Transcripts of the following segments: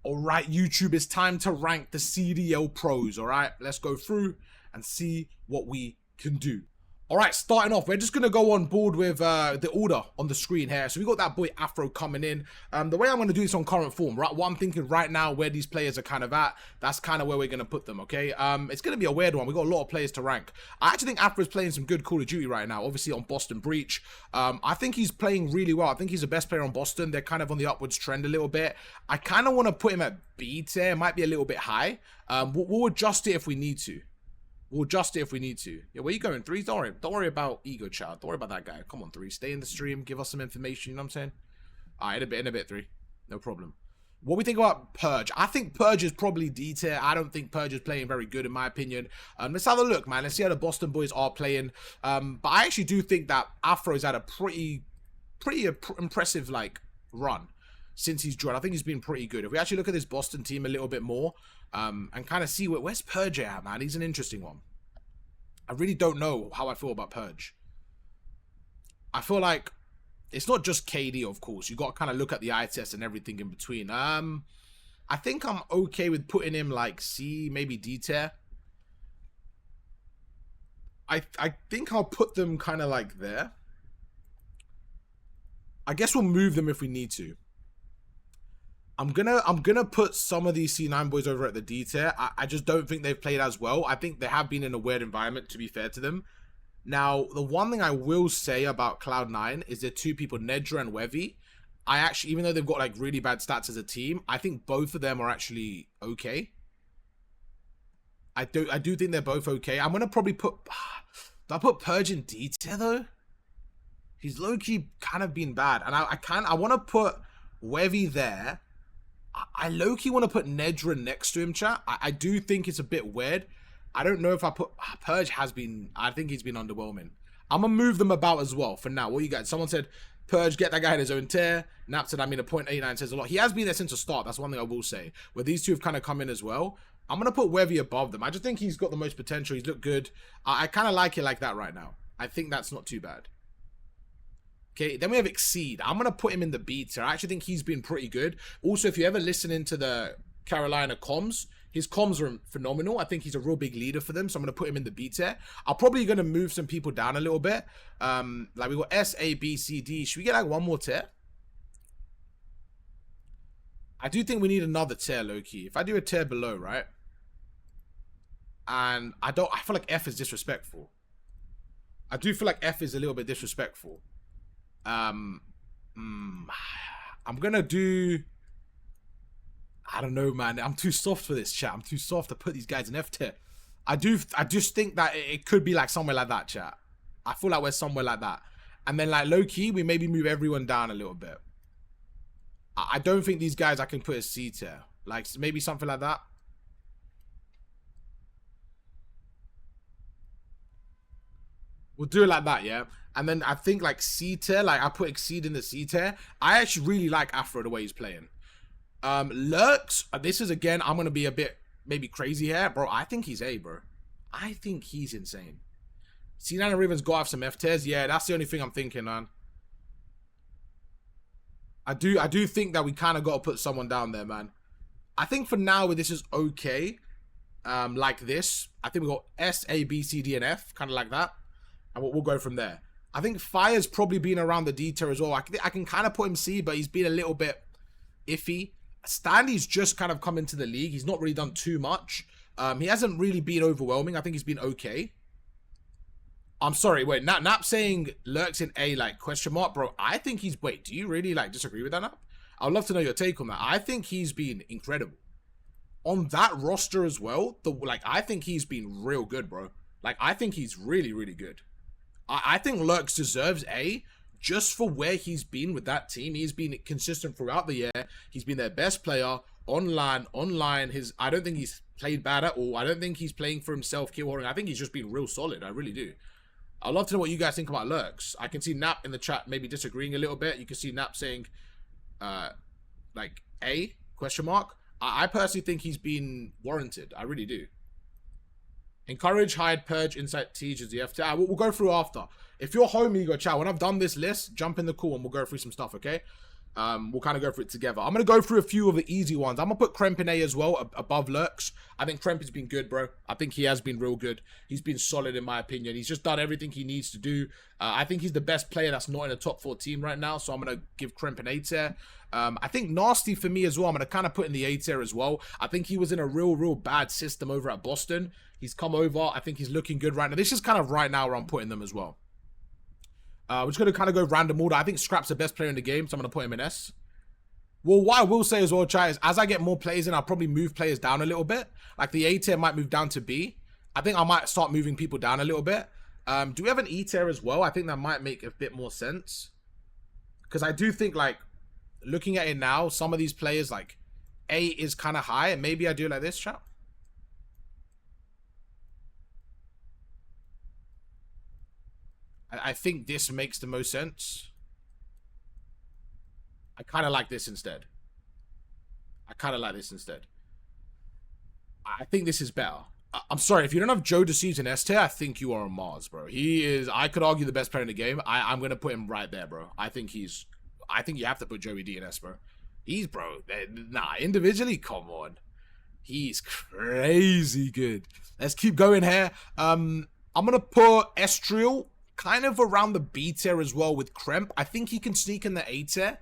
All right, YouTube, it's time to rank the CDL pros, all right? Let's go through and see what we can do. All right, starting off, we're just going to go on board with the order on the screen here. So we got that boy Afro coming in. The way I'm going to do this on current form, right? What I'm thinking right now, where these players are kind of at, that's kind of where we're going to put them, okay? It's going to be a weird one. We got a lot of players to rank. I actually think Afro's playing some good Call of Duty right now, obviously on Boston Breach. I think he's playing really well. I think he's the best player on Boston. They're kind of on the upwards trend a little bit. I kind of want to put him at B tier. It might be a little bit high. We'll adjust it if we need to. We'll adjust it if we need to. Yeah, where you going, Threes? Don't worry about ego, child. Don't worry about that guy. Come on, Three. Stay in the stream. Give us some information. You know what I'm saying? All right, in a bit, Three. No problem. What we think about Purge? I think Purge is probably D tier. I don't think Purge is playing very good, in my opinion. Let's have a look, man. Let's see how the Boston boys are playing. But I actually do think that Afro's had a pretty impressive, like, run since he's joined. I think he's been pretty good. If we actually look at this Boston team a little bit more, and kind of see where's Purge at, man. He's an interesting one. I really don't know how I feel about Purge. I feel like it's not just KD, of course. You got to kind of look at the eye test and everything in between. I think I'm okay with putting him like C, maybe D tier. I think I'll put them kind of like there. I guess we'll move them if we need to. I'm gonna put some of these C9 boys over at the D tier. I just don't think they've played as well. I think they have been in a weird environment, to be fair to them. Now, the one thing I will say about Cloud9 is they're two people, Nedra and Wevy. I actually, even though they've got like really bad stats as a team, I think both of them are actually okay. I do think they're both okay. I'm gonna probably put, do I put Purge in D tier though? He's low-key kind of been bad, and I want to put Wevy there. I low-key want to put Nedra next to him, chat. I do think it's a bit weird. I don't know if I put... Purge has been... I think he's been underwhelming. I'm going to move them about as well for now. What you got? Someone said, Purge, get that guy in his own tier. Nap said, I mean, a 0.89 says a lot. He has been there since the start. That's one thing I will say. Where these two have kind of come in as well. I'm going to put Wevy above them. I just think he's got the most potential. He's looked good. I kind of like it like that right now. I think that's not too bad. Okay, then we have Exceed. I'm going to put him in the B tier. I actually think he's been pretty good. Also, if you ever listen into the Carolina comms, his comms are phenomenal. I think he's a real big leader for them, so I'm going to put him in the B tier. I'm probably going to move some people down a little bit. Like, we got S, A, B, C, D. Should we get, like, one more tier? I do think we need another tier, low-key. If I do a tier below, right? And I feel like F is disrespectful. I do feel like F is a little bit disrespectful. I'm gonna do, I don't know, man. I'm too soft for this, chat. I'm too soft to put these guys in F tier. I just think that it could be like somewhere like that, chat. I feel like we're somewhere like that. And then like low key, we maybe move everyone down a little bit. I don't think these guys I can put as C tier. Like maybe something like that. We'll do it like that, yeah? And then I think like C tier, like I put Exceed in the C tier. I actually really like Afro the way he's playing. Lurks, this is again, I'm going to be a bit maybe crazy here. Bro, I think he's A, bro. I think he's insane. C9 and Ravens got to have some F tiers. Yeah, that's the only thing I'm thinking, man. I do think that we kind of got to put someone down there, man. I think for now, this is okay. Like this. I think we got S, A, B, C, D, and F. Kind of like that. And we'll go from there. I think Fire's probably been around the D tier as well. I can kind of put him C, but he's been a little bit iffy. Stanley's just kind of come into the league. He's not really done too much. He hasn't really been overwhelming. I think he's been okay. I'm sorry, wait, Nap saying Lurks in A, like, question mark, bro. I think he's, wait, do you really, like, disagree with that, Nap? I would love to know your take on that. I think he's been incredible. On that roster as well, I think he's been real good, bro. Like, I think he's really, really good. I think Lurks deserves A just for where he's been with that team. He's been consistent throughout the year. He's been their best player online. I don't think he's played bad at all. I don't think he's playing for himself, kill holding. I think he's just been real solid. I really do. I'd love to know what you guys think about Lurks. I can see Nap in the chat maybe disagreeing a little bit. You can see Nap saying, like, A, question mark. I personally think he's been warranted. I really do. Encourage, hide, purge, insight, teach is the F tier. We'll go through after. If you're home, Ego chat, when I've done this list, jump in the call and we'll go through some stuff, okay? We'll kind of go through it together. I'm going to go through a few of the easy ones. I'm going to put Kremp in A as well, above Lurks. I think Kremp has been good, bro. I think he has been real good. He's been solid in my opinion. He's just done everything he needs to do. I think he's the best player that's not in a top 4 team right now, so I'm going to give Kremp an A tier. I think Nasty for me as well, I'm going to kind of put in the A tier as well. I think he was in a real bad system over at Boston. He's come over. I think he's looking good right now. This is kind of right now where I'm putting them as well. We're just going to kind of go random order. I think Scrap's the best player in the game, so I'm going to put him in S. Well, what I will say as well, chat, is as I get more players in, I'll probably move players down a little bit. Like the A tier might move down to B. I think I might start moving people down a little bit. Do we have an E tier as well? I think that might make a bit more sense. Because I do think, like, looking at it now, some of these players, like, A is kind of high. And maybe I do like this, chat. I think this makes the most sense. I kind of like this instead. I think this is better. I'm sorry, if you don't have Joe Deceives in S tier, I think you are on Mars, bro. He is, I could argue, the best player in the game. I'm going to put him right there, bro. I think you have to put Joey D in S, bro. Nah, individually, come on. He's crazy good. Let's keep going here. I'm going to put Estriel kind of around the B tier as well with Kremp. I think he can sneak in the A tier.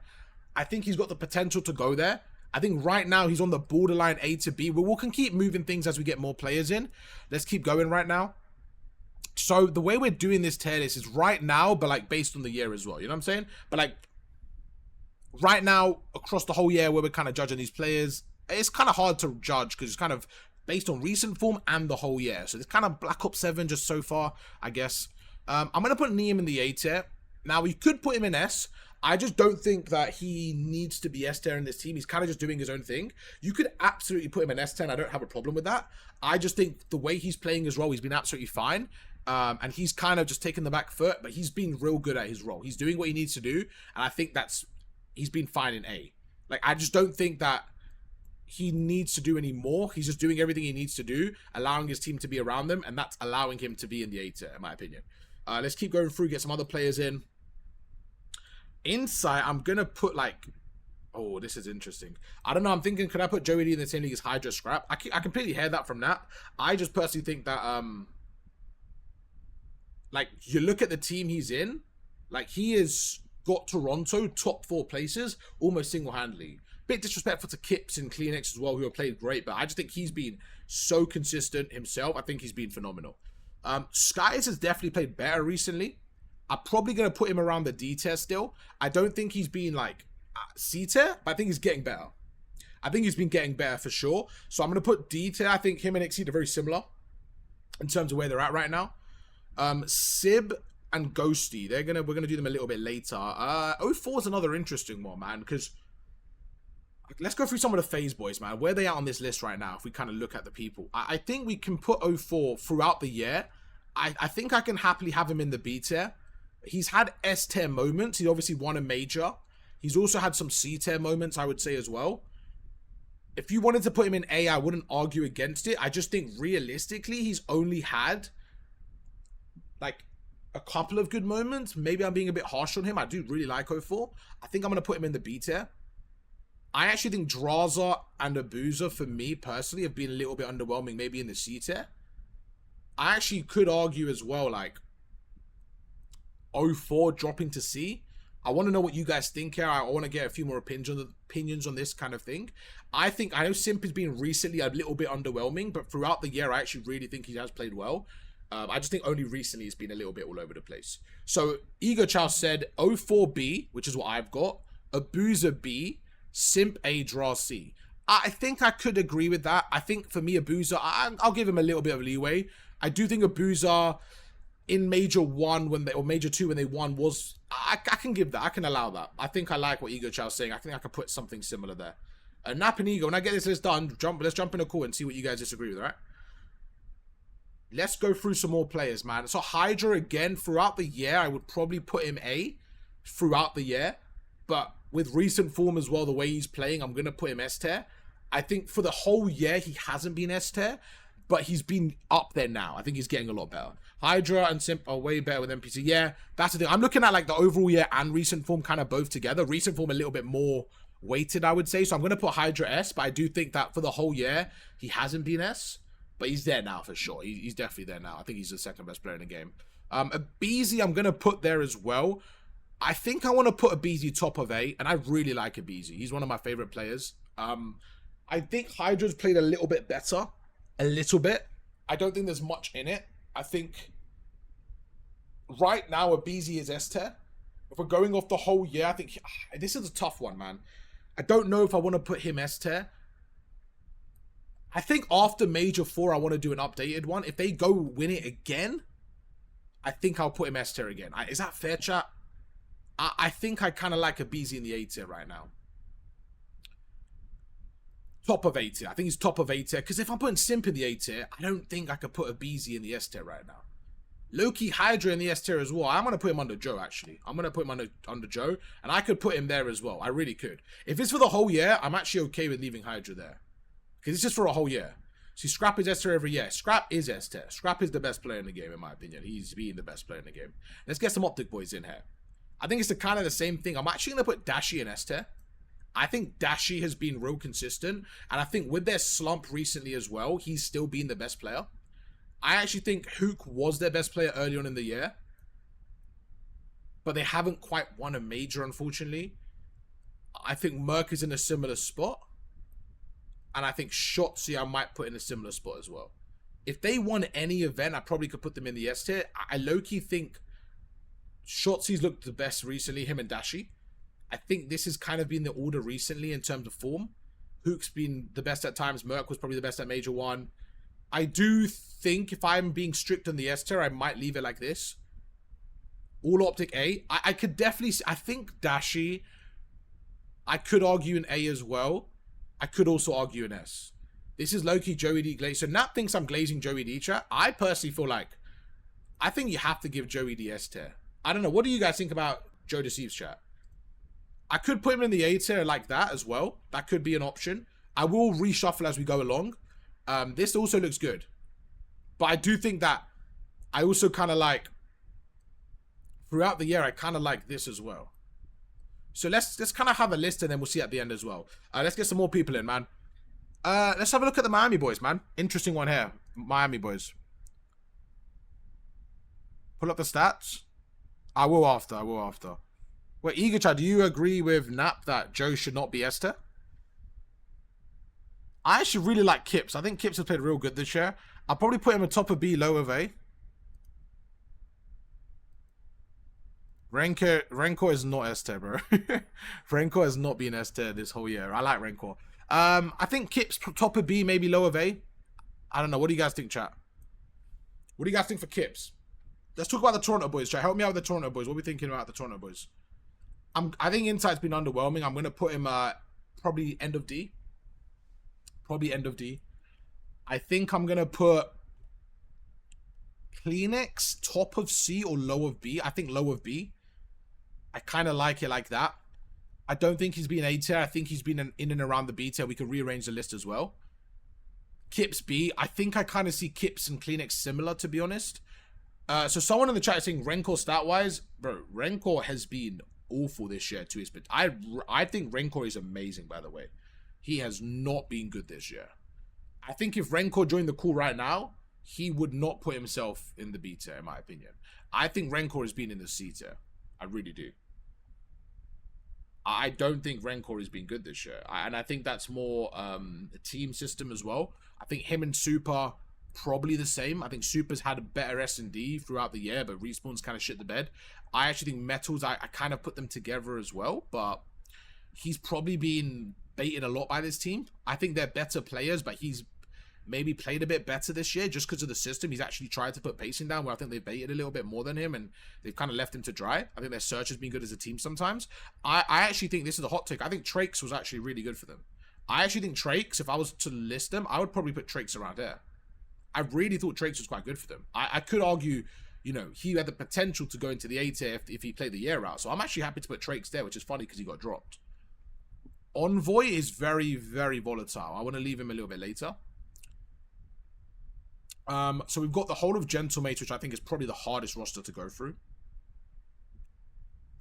I think he's got the potential to go there. I think right now he's on the borderline A to B. We can keep moving things as we get more players in. Let's keep going right now. So the way we're doing this tier list is right now, but like based on the year as well. You know what I'm saying? But like right now, across the whole year where we're kind of judging these players, it's kind of hard to judge because it's kind of based on recent form and the whole year. So it's kind of Black Ops 7 just so far, I guess. I'm going to put Neem in the A tier. Now, we could put him in S. I just don't think that he needs to be S tier in this team. He's kind of just doing his own thing. You could absolutely put him in S tier, and I don't have a problem with that. I just think the way he's playing his role, he's been absolutely fine. And he's kind of just taken the back foot, but he's been real good at his role. He's doing what he needs to do, and I think he's been fine in A. Like, I just don't think that he needs to do any more. He's just doing everything he needs to do, allowing his team to be around them, and that's allowing him to be in the A tier, in my opinion. Let's keep going through, get some other players in. Insight, I'm going to put like... Oh, this is interesting. I don't know, I'm thinking, could I put Joey D in the same league as Hydra Scrap? I completely hear that from Nap. I just personally think that, like, you look at the team he's in, like, he has got Toronto top 4 places almost single-handedly. Bit disrespectful to Kips and Kleenex as well, who have played great, but I just think he's been so consistent himself. I think he's been phenomenal. Skies has definitely played better recently. I'm probably going to put him around the D tier still. I don't think he's been like C tier, but I think he's getting better. I think he's been getting better for sure. So I'm going to put D tier. I think him and Exceed are very similar in terms of where they're at right now. Sib and Ghosty, we're gonna do them a little bit later. 04 is another interesting one, man, because let's go through some of the phase boys, man. Where are they at on this list right now? If we kind of look at the people, I think we can put 04 throughout the year. I think I can happily have him in the B tier. He's had S tier moments. He obviously won a major. He's also had some C tier moments, I would say, as well. If you wanted to put him in A, I wouldn't argue against it. I just think realistically, he's only had like a couple of good moments. Maybe I'm being a bit harsh on him. I do really like 04. I think I'm going to put him in the B tier. I actually think Draza and Abuza, for me personally, have been a little bit underwhelming, maybe in the C tier. I actually could argue as well, like, 04 dropping to C. I want to know what you guys think here. I want to get a few more opinions on this kind of thing. I know Simp has been recently a little bit underwhelming, but throughout the year, I actually really think he has played well. I just think only recently he's been a little bit all over the place. So, Ego Chow said 04B, which is what I've got. Abuza B. Simp A, Draw C. I think I could agree with that. I think for me, Abuza, I'll give him a little bit of leeway. I do think Abuza in Major 1 or Major 2 when they won was... I can give that. I can allow that. I think I like what Ego Chow's saying. I think I could put something similar there. Nap and Ego, when I get this list done, let's jump in a call and see what you guys disagree with, right? Let's go through some more players, man. So Hydra, again, throughout the year, I would probably put him A throughout the year. But with recent form as well, the way he's playing, I'm going to put him S tier. I think for the whole year, he hasn't been S tier, but he's been up there now. I think he's getting a lot better. Hydra and Simp are way better with NPC. Yeah, that's the thing. I'm looking at like the overall year and recent form kind of both together. Recent form a little bit more weighted, I would say. So I'm going to put Hydra S, but I do think that for the whole year, he hasn't been S. But he's there now for sure. He's definitely there now. I think he's the second best player in the game. A BZ I'm going to put there as well. I think I want to put a BZ top of 8, and I really like a BZ. He's one of my favorite players. I think Hydra's played a little bit better. A little bit. I don't think there's much in it. I think right now a BZ is S tier. If we're going off the whole year, I think this is a tough one, man. I don't know if I want to put him S tier. I think after Major 4, I want to do an updated one. If they go win it again, I think I'll put him S tier again. Is that fair, chat? I think I kind of like a BZ in the A tier right now. Top of A tier. I think he's top of A tier. Because if I'm putting Simp in the A tier, I don't think I could put a BZ in the S tier right now. Loki Hydra in the S tier as well. I'm going to put him under Joe, actually. I'm going to put him under Joe. And I could put him there as well. I really could. If it's for the whole year, I'm actually okay with leaving Hydra there. Because it's just for a whole year. See, Scrap is S tier every year. Scrap is S tier. Scrap is the best player in the game, in my opinion. He's being the best player in the game. Let's get some Optic Boys in here. I think it's the kind of the same thing. I'm actually going to put Dashi in S tier. I think Dashi has been real consistent. And I think with their slump recently as well, he's still been the best player. I actually think Hook was their best player early on in the year. But they haven't quite won a major, unfortunately. I think Merc is in a similar spot. And I think Shotzi I might put in a similar spot as well. If they won any event, I probably could put them in the S tier. I low-key think Shotzi's looked the best recently, him and Dashi. I think this has kind of been the order recently in terms of form. Hook's been the best at times. Merc was probably the best at Major 1. I do think if I'm being strict on the S tier, I might leave it like this. All Optic A. I could definitely... I think Dashi, I could argue an A as well. I could also argue an S. This is low-key Joey D glaze. So Nat thinks I'm glazing Joey D chat. I personally feel like... I think you have to give Joey D S tier. I don't know. What do you guys think about Joe Deceives chat? I could put him in the A tier like that as well. That could be an option. I will reshuffle as we go along. This also looks good. But I do think that I also kind of like... Throughout the year, I kind of like this as well. So let's kind of have a list and then we'll see at the end as well. Let's get some more people in, man. Let's have a look at the Miami boys, man. Interesting one here. Miami boys. Pull up the stats. I will after. Wait, Eagerchad, do you agree with Nap that Joe should not be S tier? I actually really like Kips. I think Kips has played real good this year. I'll probably put him on top of B, low of A. Rancor is not S tier, bro. Rancor has not been S tier this whole year. I like Rancor. I think Kips top of B, maybe low of A. I don't know. What do you guys think, chat? What do you guys think for Kips? Let's talk about the Toronto boys, chat. Help me out with the Toronto boys. What are we thinking about the Toronto boys? I think Insight's been underwhelming. I'm going to put him probably end of D. Probably end of D. I think I'm going to put Kleenex top of C or low of B. I think low of B. I kind of like it like that. I don't think he's been A tier. I think he's been in and around the B tier. We could rearrange the list as well. Kips B. I think I kind of see Kips and Kleenex similar, to be honest. So someone in the chat is saying Rencor stat-wise. Bro, Rencor has been awful this year to his bit. I think Rencor is amazing, by the way. He has not been good this year. I think if Rencor joined the call right now, he would not put himself in the B tier, in my opinion. I think Rencor has been in the C tier. I really do. I don't think Rencor has been good this year. And I think that's more a team system as well. I think him and Super, probably the same. I think Super's had a better S&D throughout the year, but Respawn's kind of shit the bed. I actually think Metals, I kind of put them together as well, but he's probably been baited a lot by this team. I think they're better players, but he's maybe played a bit better this year just because of the system. He's actually tried to put pacing down where I think they've baited a little bit more than him and they've kind of left him to dry. I think their search has been good as a team sometimes. I actually think this is a hot take. I think Trakes was actually really good for them. I actually think Trakes, if I was to list them, I would probably put Trakes around there. I really thought Trakes was quite good for them. I could argue, you know, he had the potential to go into the A tier if he played the year out. So I'm actually happy to put Trakes there, which is funny because he got dropped. Envoy is very, very volatile. I want to leave him a little bit later. So we've got the whole of Gentlemates, which I think is probably the hardest roster to go through.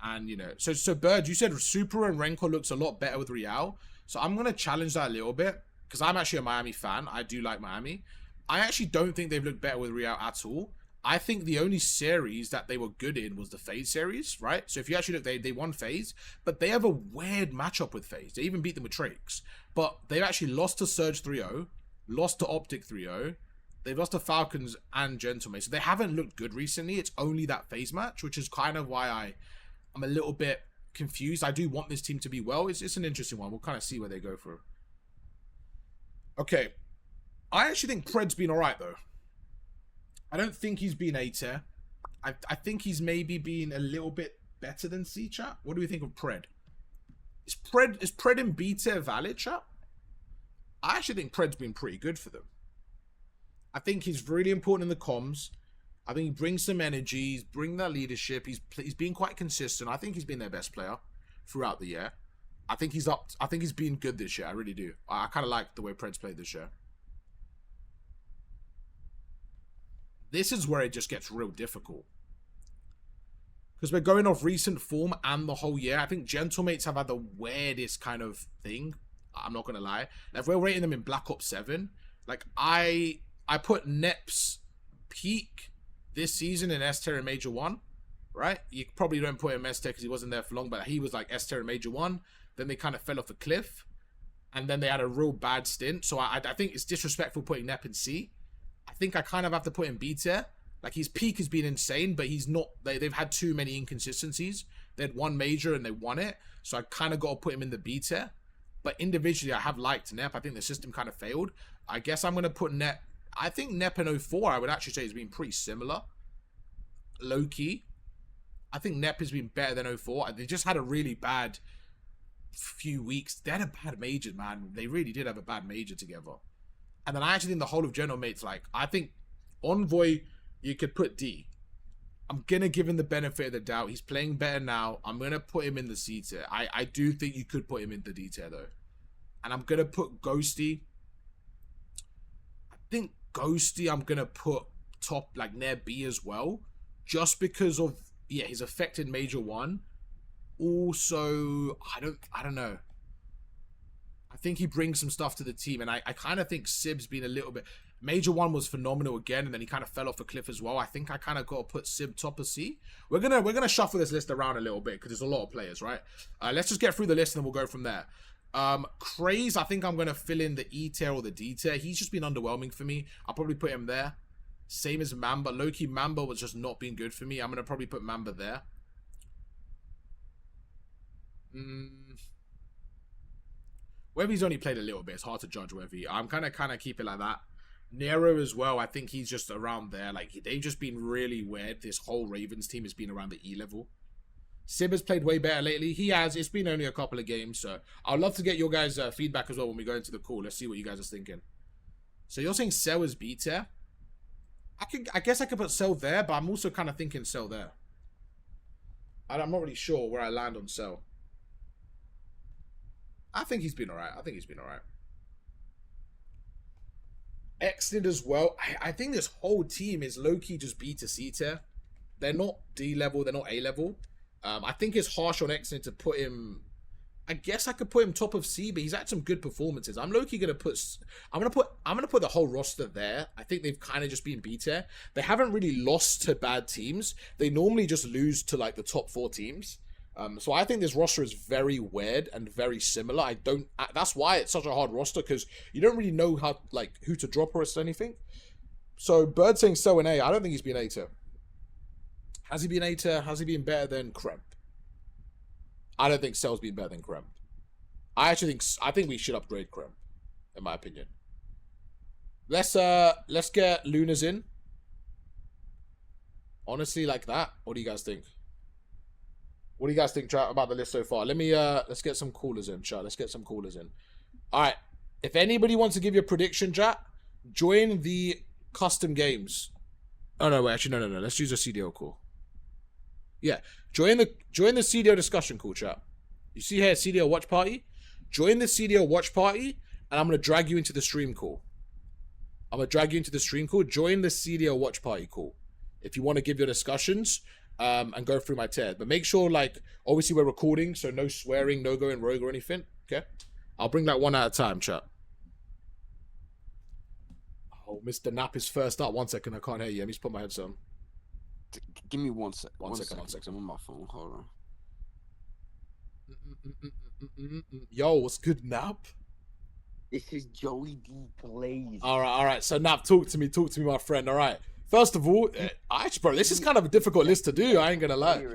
And, you know, so Bird, you said Super and Renko looks a lot better with Real. So I'm going to challenge that a little bit, because I'm actually a Miami fan. I do like Miami. I actually don't think they've looked better with Real at all. I think the only series that they were good in was the FaZe series, right? So if you actually look, they won FaZe, but they have a weird matchup with FaZe. They even beat them with Trakes. But they've actually lost to Surge 3-0, lost to Optic 3-0. They've lost to Falcons and Gentlemates. So they haven't looked good recently. It's only that FaZe match, which is kind of why I'm a little bit confused. I do want this team to be well. It's an interesting one. We'll kind of see where they go for. Okay. I actually think Pred's been alright, though. I don't think he's been A tier. I think he's maybe been a little bit better than C, chat. What do we think of Pred? Is Pred in B tier valid, chat? I actually think Pred's been pretty good for them. I think he's really important in the comms. I think he brings some energy. He's bringing that leadership. He's been quite consistent. I think he's been their best player throughout the year. I think he's up. I think he's been good this year. I really do. I kind of like the way Pred's played this year. This is where it just gets real difficult. Because we're going off recent form and the whole year. I think Gentlemates have had the weirdest kind of thing. I'm not going to lie. Like, if we're rating them in Black Ops 7, like, I put Nep's peak this season in S tier in Major 1, right? You probably don't put him S tier because he wasn't there for long, but he was like S tier in Major 1. Then they kind of fell off a cliff. And then they had a real bad stint. So I think it's disrespectful putting Nep in C. I think I kind of have to put him B tier. Like, his peak has been insane, but he's not. They've had too many inconsistencies. They had one major and they won it. So I kind of got to put him in the B tier. But individually, I have liked Nep. I think the system kind of failed. I guess I'm going to put Nep. I think Nep in 04, I would actually say, has been pretty similar. Low key. I think Nep has been better than 04. They just had a really bad few weeks. They had a bad major, man. They really did have a bad major together. And then I actually think the whole of Gentlemates, like, I think Envoy, you could put D. I'm going to give him the benefit of the doubt. He's playing better now. I'm going to put him in the C tier. I do think you could put him in the D tier, though. And I'm going to put Ghosty. I think Ghosty I'm going to put top, like, near B as well. Just because of, yeah, his affected Major 1. Also, I don't know. I think he brings some stuff to the team, and I kind of think Sib's been a little bit. Major 1 was phenomenal again, and then he kind of fell off a cliff as well. I think I kind of got to put Sib top of C. We're gonna shuffle this list around a little bit because there's a lot of players, right? Let's just get through the list and then we'll go from there. Craze, I think I'm gonna fill in the E tier or the D tier. He's just been underwhelming for me. I'll probably put him there. Same as Mamba. Low-key Mamba was just not being good for me. I'm gonna probably put Mamba there. Whether he's only played a little bit, it's hard to judge whether I'm kind of keep it like that. Nero as well, I think he's just around there. Like, they've just been really weird. This whole Ravens team has been around the E level. Sib has played way better lately. He has. It's been only a couple of games, so I'd love to get your guys' feedback as well when we go into the call. Let's see what you guys are thinking. So you're saying Cell is B tier? I guess I could put Cell there, but I'm also kind of thinking Cell there. I'm not really sure where I land on Cell. I think he's been alright. Exnid as well. I think this whole team is low-key just B to C tier. They're not D level. They're not A level. I think it's harsh on Exnid to put him. I guess I could put him top of C, but he's had some good performances. I'm low-key gonna put. I'm gonna put the whole roster there. I think they've kind of just been B tier. They haven't really lost to bad teams. They normally just lose to like the top 4 teams. So I think this roster is very weird and very similar. That's why it's such a hard roster, because you don't really know how, like, who to drop or anything. So Bird saying so in A. I don't think he's been A tier. Has he been A tier? Has he been better than Kremp? I don't think Cell's been better than Kremp. I think we should upgrade Kremp, in my opinion. Let's get Lunas in. Honestly, like that. What do you guys think? What do you guys think, chat, about the list so far? Let's get some callers in, chat. Let's get some callers in. All right. If anybody wants to give you a prediction, chat, join the custom games. Oh no, wait, actually no. Let's use a CDL call. Yeah, join the CDL discussion call, chat. You see here, CDL watch party. Join the CDL watch party, and I'm gonna drag you into the stream call. I'm gonna drag you into the stream call. Join the CDL watch party call if you want to give your discussions and go through my tier. But make sure, like, obviously we're recording, so no swearing, no going rogue or anything. Okay, I'll bring that one at a time, chat. Oh, Mr. Nap is first up. 1 second, I can't hear you. Let me just put my headset on. Give me 1 sec. One second. I'm on my phone. Hold on. Yo, what's good, Nap? This is Joey D. Blaze. All right. So Nap, talk to me, my friend. All right. First of all, actually, bro, this is kind of a difficult list to do. I ain't gonna lie.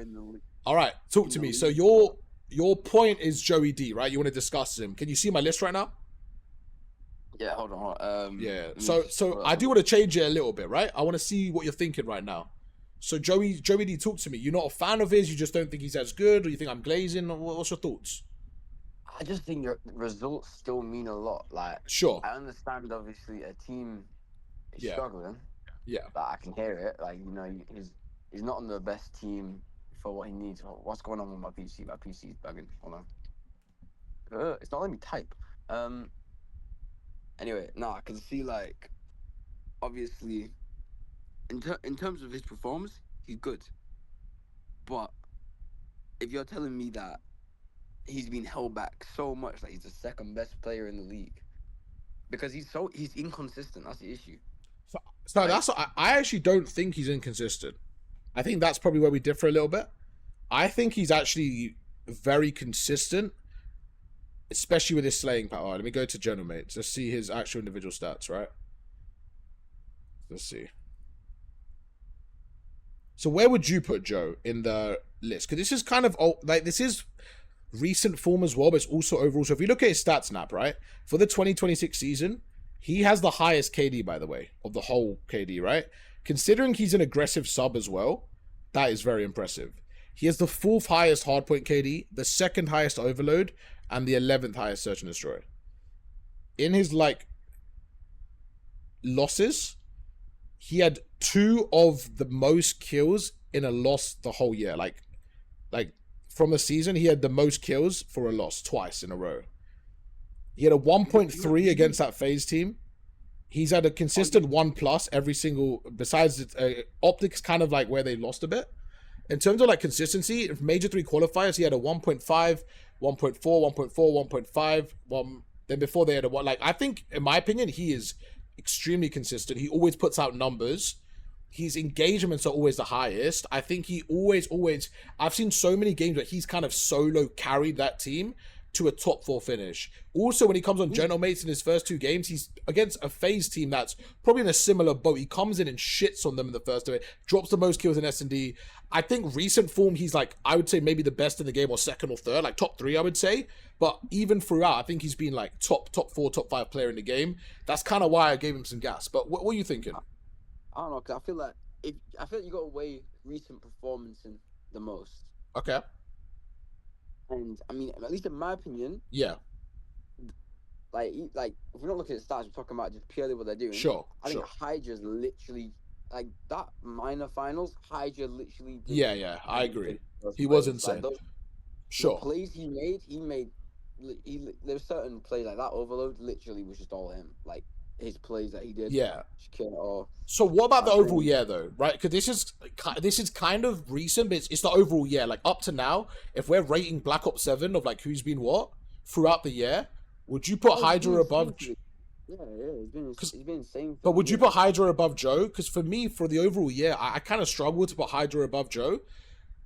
All right, talk to me. So your point is Joey D, right? You want to discuss him? Can you see my list right now? Yeah, hold on. Yeah. So I do want to change it a little bit, right? I want to see what you're thinking right now. So Joey D, talk to me. You're not a fan of his. You just don't think he's as good, or you think I'm glazing? What's your thoughts? I just think your results still mean a lot. Like, sure, I understand obviously a team is struggling. Yeah, but I can hear it. Like, you know, he's not on the best team for what he needs. What's going on with my PC? My PC's bugging. Hold on. It's not letting me type. Anyway, I can see, like, obviously, in terms of his performance, he's good. But if you're telling me that he's been held back so much, like he's the second best player in the league, because he's inconsistent. That's the issue. So that's I actually don't think he's inconsistent. I think that's probably where we differ a little bit. I think he's actually very consistent, especially with his slaying power. Let me go to general mates. Let's see his actual individual stats, right? Let's see. So where would you put Joe in the list? Because this is kind of like, this is recent form as well, but it's also overall. So if you look at his stats, Nap, right, for the 2026 season, he has the highest KD, by the way, of the whole KD, right? Considering he's an aggressive sub as well, that is very impressive. He has the 4th highest hardpoint KD, the 2nd highest overload, and the 11th highest search and destroy. In his, like, losses, he had 2 of the most kills in a loss the whole year. Like from the season, he had the most kills for a loss twice in a row. He had a 1.3 against that FaZe team. He's had a consistent 1+ every single, besides optics kind of like where they lost a bit. In terms of like consistency, Major 3 qualifiers, he had a 1.5, 1.4, 1.4, 1.5, then before they had a 1. Like, I think, in my opinion, he is extremely consistent. He always puts out numbers. His engagements are always the highest. I think he always, I've seen so many games where he's kind of solo carried that team to a top 4 finish. Also, when he comes on general mates in his first 2 games, he's against a FaZe team that's probably in a similar boat. He comes in and shits on them in the first of it, drops the most kills in S&D. I think recent form, he's like, I would say maybe the best in the game, or 2nd or 3rd, like top 3, I would say. But even throughout, I think he's been like top 4, top 5 player in the game. That's kind of why I gave him some gas. But what are you thinking? I don't know, because I feel like you got to weigh recent performance in the most. Okay. And I mean, at least in my opinion, yeah. Like if we're not looking at stats, we're talking about just purely what they're doing. Sure. I think Hydra's literally, like, that minor finals, Hydra literally. Yeah, I agree. He was insane. Like, the plays he made. There's certain plays like that. Overload literally was just all him. Like, his plays that he did. Yeah. So what about the overall year though, right? Because this is kind of recent, but it's the overall year. Like, up to now, if we're rating Black Ops 7 of like who's been what throughout the year, would you put Hydra above? Yeah, he's been insane. But would you put Hydra above Joe? Because for me, for the overall year, I kind of struggle to put Hydra above Joe.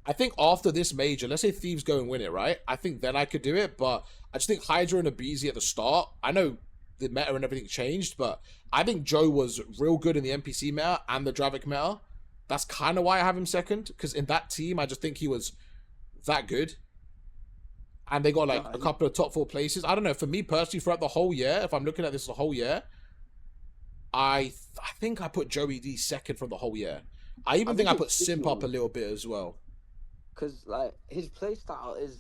I think after this major, let's say Thieves go and win it, right? I think then I could do it, but I just think Hydra and Abizi at the start, I know the meta and everything changed, but I think Joe was real good in the NPC meta and the Dravik meta. That's kind of why I have him 2nd, because in that team, I just think he was that good. And they got like a couple of top 4 places. I don't know. For me personally, throughout the whole year, if I'm looking at this the whole year, I think I put Joey D 2nd from the whole year. I even think I put Simp up a little bit as well. Because, like, his playstyle is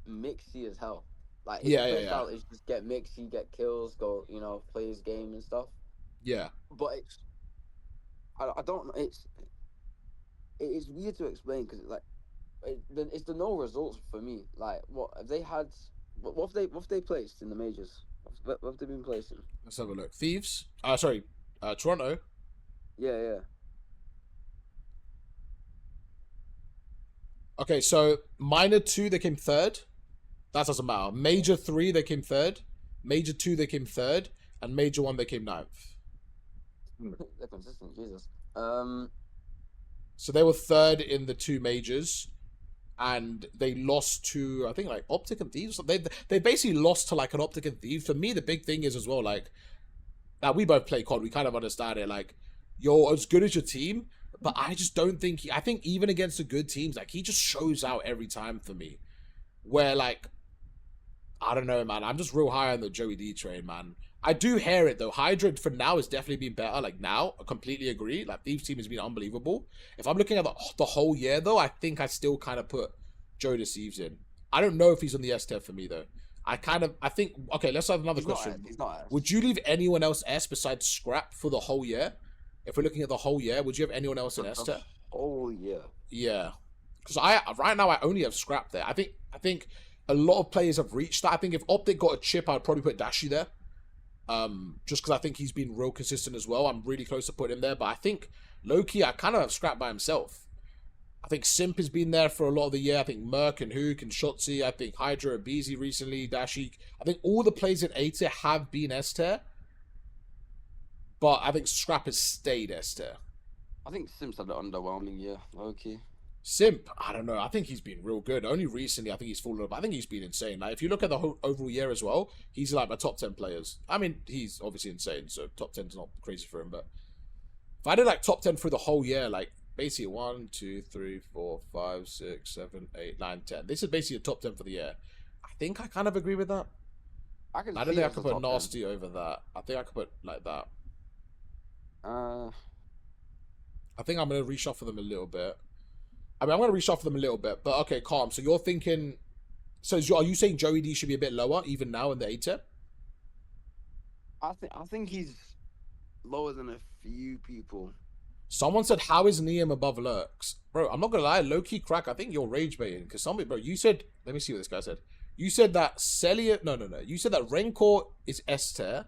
mixy as hell. Like, his playstyle is just get mixy, get kills, go, play his game and stuff. Yeah. But I don't know. It's weird to explain, because, like, it's the no results for me. Like, what have they had? What have they placed in the majors? What have they been placing? Let's have a look. Thieves. Toronto. Yeah, yeah. Okay, so minor two they came third. That doesn't matter. Major three they came third. Major two they came third, and major one they came ninth. They're consistent, Jesus. So they were third in the two majors, and they lost to I think like Optic and Thieves. They basically lost to like an Optic and Thieves. For me, the big thing is as well like that we both play COD. We kind of understand it. Like you're as good as your team, but I just don't think I think even against the good teams, like he just shows out every time for me. Where like I don't know, man. I'm just real high on the Joey D train, man. I do hear it though. Hydra for now has definitely been better. Like now, I completely agree. Like Thieves team has been unbelievable. If I'm looking at the whole year though, I think I still kind of put Joe Deceives in. I don't know if he's on the S tier for me though. I think okay. Let's have another he's not question. S. He's not S. Would you leave anyone else S besides Scrap for the whole year? If we're looking at the whole year, would you have anyone else in S tier? Oh yeah. Yeah, because I right now I only have Scrap there. I think a lot of players have reached that. I think if Optic got a chip, I'd probably put Dashi there. Just because I think he's been real consistent as well. I'm really close to putting him there, but I think low-key, I kind of have Scrap by himself. I think Simp has been there for a lot of the year. I think Merc and Hook and Shotzi. I think Hydra and Beezy recently. Dashi. I think all the players in A tier have been S tier, but I think Scrap has stayed S tier. I think Sims had an underwhelming year. Okay. Simp, I don't know. I think he's been real good. Only recently, I think he's fallen up. I think he's been insane. Like, if you look at the whole overall year as well, he's like my top 10 players. I mean, he's obviously insane, so top 10 is not crazy for him. But if I did like top 10 for the whole year, like basically 1, 2, 3, 4, 5, 6, 7, 8, 9, 10. This is basically a top 10 for the year. I think I kind of agree with that. I don't think I could put Nasty over that. I think I could put like that. 10. I think I'm going to reshuffle them a little bit. I mean, I'm going to reshuffle them a little bit, but okay, calm. So you're thinking... So are you saying Joey D should be a bit lower, even now in the A tier? I think he's lower than a few people. Someone said, how is Neum above Lurks? Bro, I'm not going to lie, low-key crack, I think you're rage baiting. Because somebody, bro, you said... Let me see what this guy said. You said that Celia... No. You said that Rencor is S tier.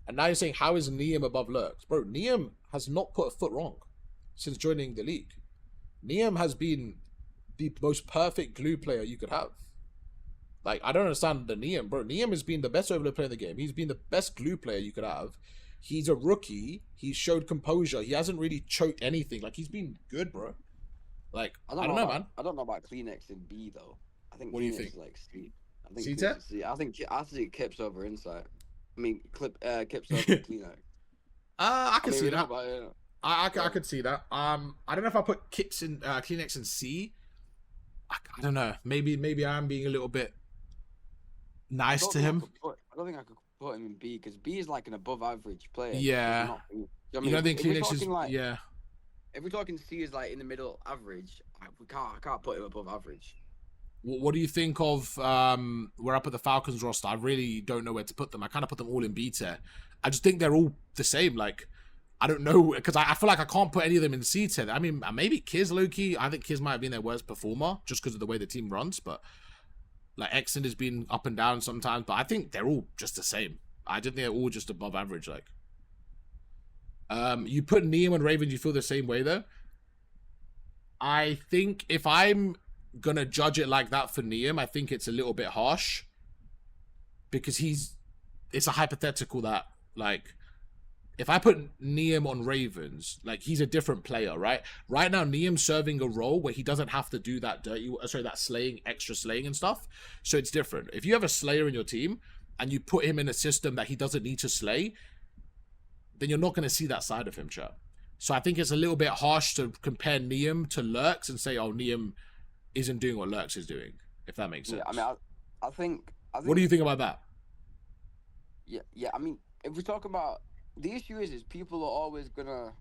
And now you're saying, how is Neum above Lurks? Bro, Neum has not put a foot wrong since joining the league. Neum has been the most perfect glue player you could have. Like, I don't understand the Neum, bro. Neum has been the best overload player in the game. He's been the best glue player you could have. He's a rookie. He's showed composure. He hasn't really choked anything. Like, he's been good, bro. Like, I don't know, man. I don't know about Kleenex in B, though. I think What do you Kleenex think? is like C. I think C-tier? Kleenex is C. I think Kips over Insight. I mean, Kips over Kleenex. I can see that. About, I could see that. I don't know if I put Kips in Kleenex in C. I don't know. Maybe I'm being a little bit nice to him. I don't think I could put him in B because B is like an above average player. Yeah. You You don't think Kleenex is like, yeah. If we're talking C is like in the middle average, I can't put him above average. What do you think of we're up at the Falcons roster? I really don't know where to put them. I kind of put them all in B tier. I just think they're all the same. Like, I don't know, because I feel like I can't put any of them in C tier. I mean, maybe Kiz low-key. I think Kiz might have been their worst performer just because of the way the team runs. But, like, Exton has been up and down sometimes. But I think they're all just the same. I didn't think they're all just above average. Like, you put Neum and Raven, you feel the same way, though? I think if I'm gonna judge it like that for Neum, I think it's a little bit harsh. Because it's a hypothetical that, like, if I put Neum on Ravens, like, he's a different player, right? Right now, Neum's serving a role where he doesn't have to do that that slaying, extra slaying and stuff. So it's different. If you have a slayer in your team and you put him in a system that he doesn't need to slay, then you're not going to see that side of him, chat. So I think it's a little bit harsh to compare Neum to Lurks and say, oh, Neum isn't doing what Lurks is doing, if that makes sense. Yeah, I mean, I think. What do you think about that? Yeah. I mean, if we talk about the issue is people are always gonna.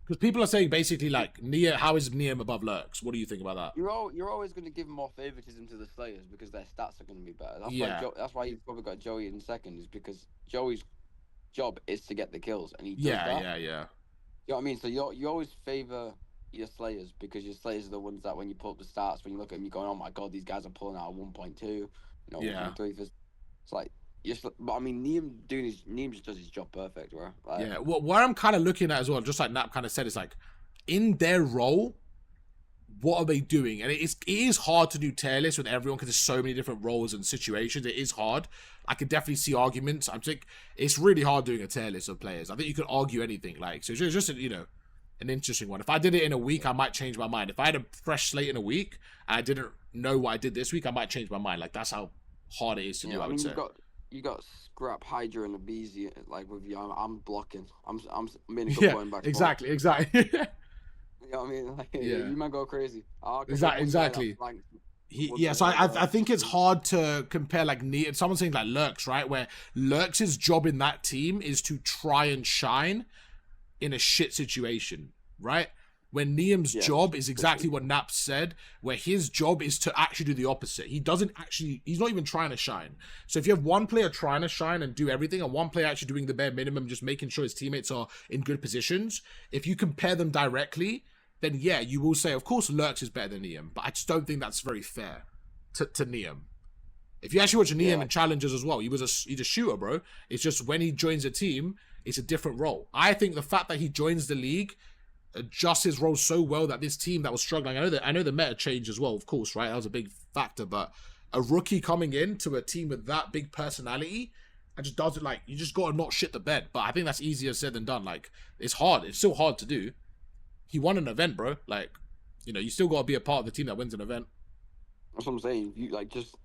Because people are saying basically like how is Neum above Lurks? What do you think about that? You're always gonna give more favoritism to the Slayers because their stats are gonna be better. That's why you've probably got Joey in second, is because Joey's job is to get the kills and he does that. Yeah. You know what I mean? So you always favor your Slayers because your Slayers are the ones that when you pull up the stats, when you look at them, you're going, oh my god, these guys are pulling out 1.2, 1.3. It's like Yes, but I mean, Neem just does his job perfect, bro. Like, Yeah, where I'm kind of looking at as well, just like Nap kind of said, is like in their role, what are they doing? And it is hard to do tier lists with everyone because there's so many different roles and situations. It is hard. I could definitely see arguments. I'm think it's really hard doing a tier list of players. I think you could argue anything. Like, so it's just an interesting one. If I did it in a week, I might change my mind. If I had a fresh slate in a week and I didn't know what I did this week, I might change my mind. Like, that's how hard it is to do. I would say. You got Scrap, Hydra, and Abizi like with you. I'm blocking. I'm mainly Yeah, going back. exactly. You know what I mean? Like, Yeah. you might go crazy. Exactly. So I think it's hard to compare like someone saying like Lurks, right? Where Lurks' job in that team is to try and shine in a shit situation, right? When Niam's job is exactly what Nap said, where his job is to actually do the opposite. He's not even trying to shine. So if you have one player trying to shine and do everything, and one player actually doing the bare minimum, just making sure his teammates are in good positions, if you compare them directly, then yeah, you will say, of course, Lurks is better than Niam, but I just don't think that's very fair to Niam. If you actually watch Niam in challenges as well, he's a shooter, bro. It's just when he joins a team, it's a different role. I think the fact that he joins the league adjusts his role so well that this team that was struggling, I know the meta changed as well, of course, right? That was a big factor, but a rookie coming in to a team with that big personality and just does it, like, you just gotta not shit the bed. But I think that's easier said than done. Like, it's hard. It's still hard to do. He won an event, bro. Like, you still gotta be a part of the team that wins an event. That's what I'm saying. You like just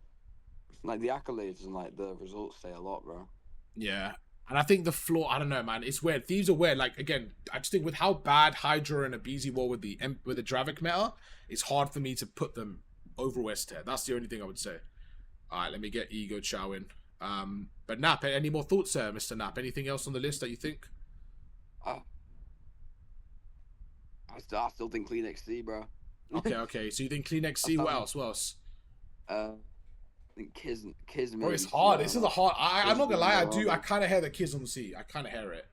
like the accolades and like the results say a lot, bro. Yeah. And I think the floor, I don't know, man. It's weird. Thieves are weird. Like, again, I just think with how bad Hydra and Abizi were with the Dravik meta, it's hard for me to put them over West tier. That's the only thing I would say. All right, let me get Ego Chow in. But Nap, any more thoughts there, Mr. Nap? Anything else on the list that you think? I still think Clean XC, bro. Okay. So you think Clean XC? What else? I think Kiz. Bro, it's hard. This is a hard. I'm not gonna lie. I kind of hear the Kiz on C. I kind of hear it.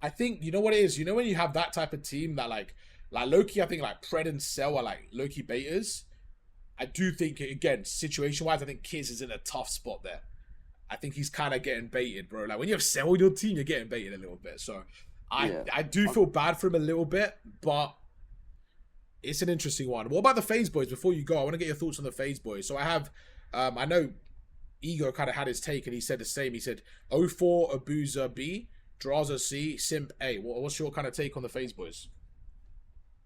I think you know what it is. You know when you have that type of team that like Loki. I think like Pred and Cell are like Loki betas. I do think again situation wise, I think Kiz is in a tough spot there. I think he's kind of getting baited, bro. Like when you have Cell on your team, you're getting baited a little bit. So I do feel bad for him a little bit, but it's an interesting one. What about the FaZe boys? Before you go, I want to get your thoughts on the FaZe boys. So I have. I know Ego kind of had his take and he said the same. He said 04 Abuza B, Draza C, Simp A. What's your kind of take on the FaZe boys?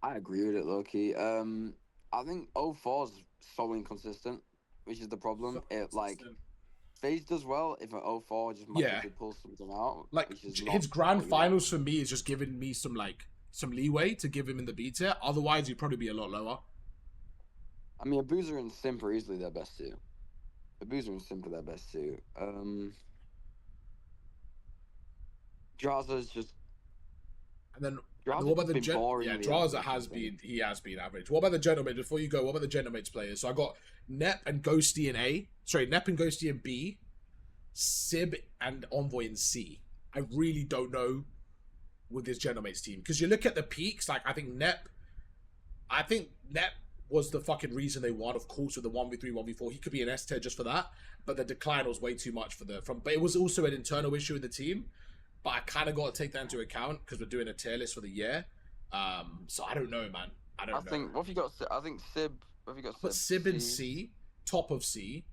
I agree with it, low-key. I think 04 is so inconsistent, which is the problem. FaZe does well if an 04 just magically pulls something out. Like his grand finals for me is just giving me some leeway to give him in the B tier. Otherwise, he'd probably be a lot lower. I mean, Abuza and Simp are easily their best two. Abuza and Simp are their best two. Draza is just. And then what about the Draza has been average. What about the Gentlemates? Before you go, what about the Gentlemates players? So I got Nep and Ghosty in A. Sorry, Nep and Ghosty in B. Sib and Envoy in C. I really don't know with this Gentlemates team because you look at the peaks. Like I think Nep was the fucking reason they won, of course, with the 1v3, 1v4. He could be an S tier just for that, but the decline was way too much but it was also an internal issue in the team. But I kind of got to take that into account because we're doing a tier list for the year. So I don't know, man. I don't know. What have you got? I think Sib. What have you got? Put Sib in C, top of C.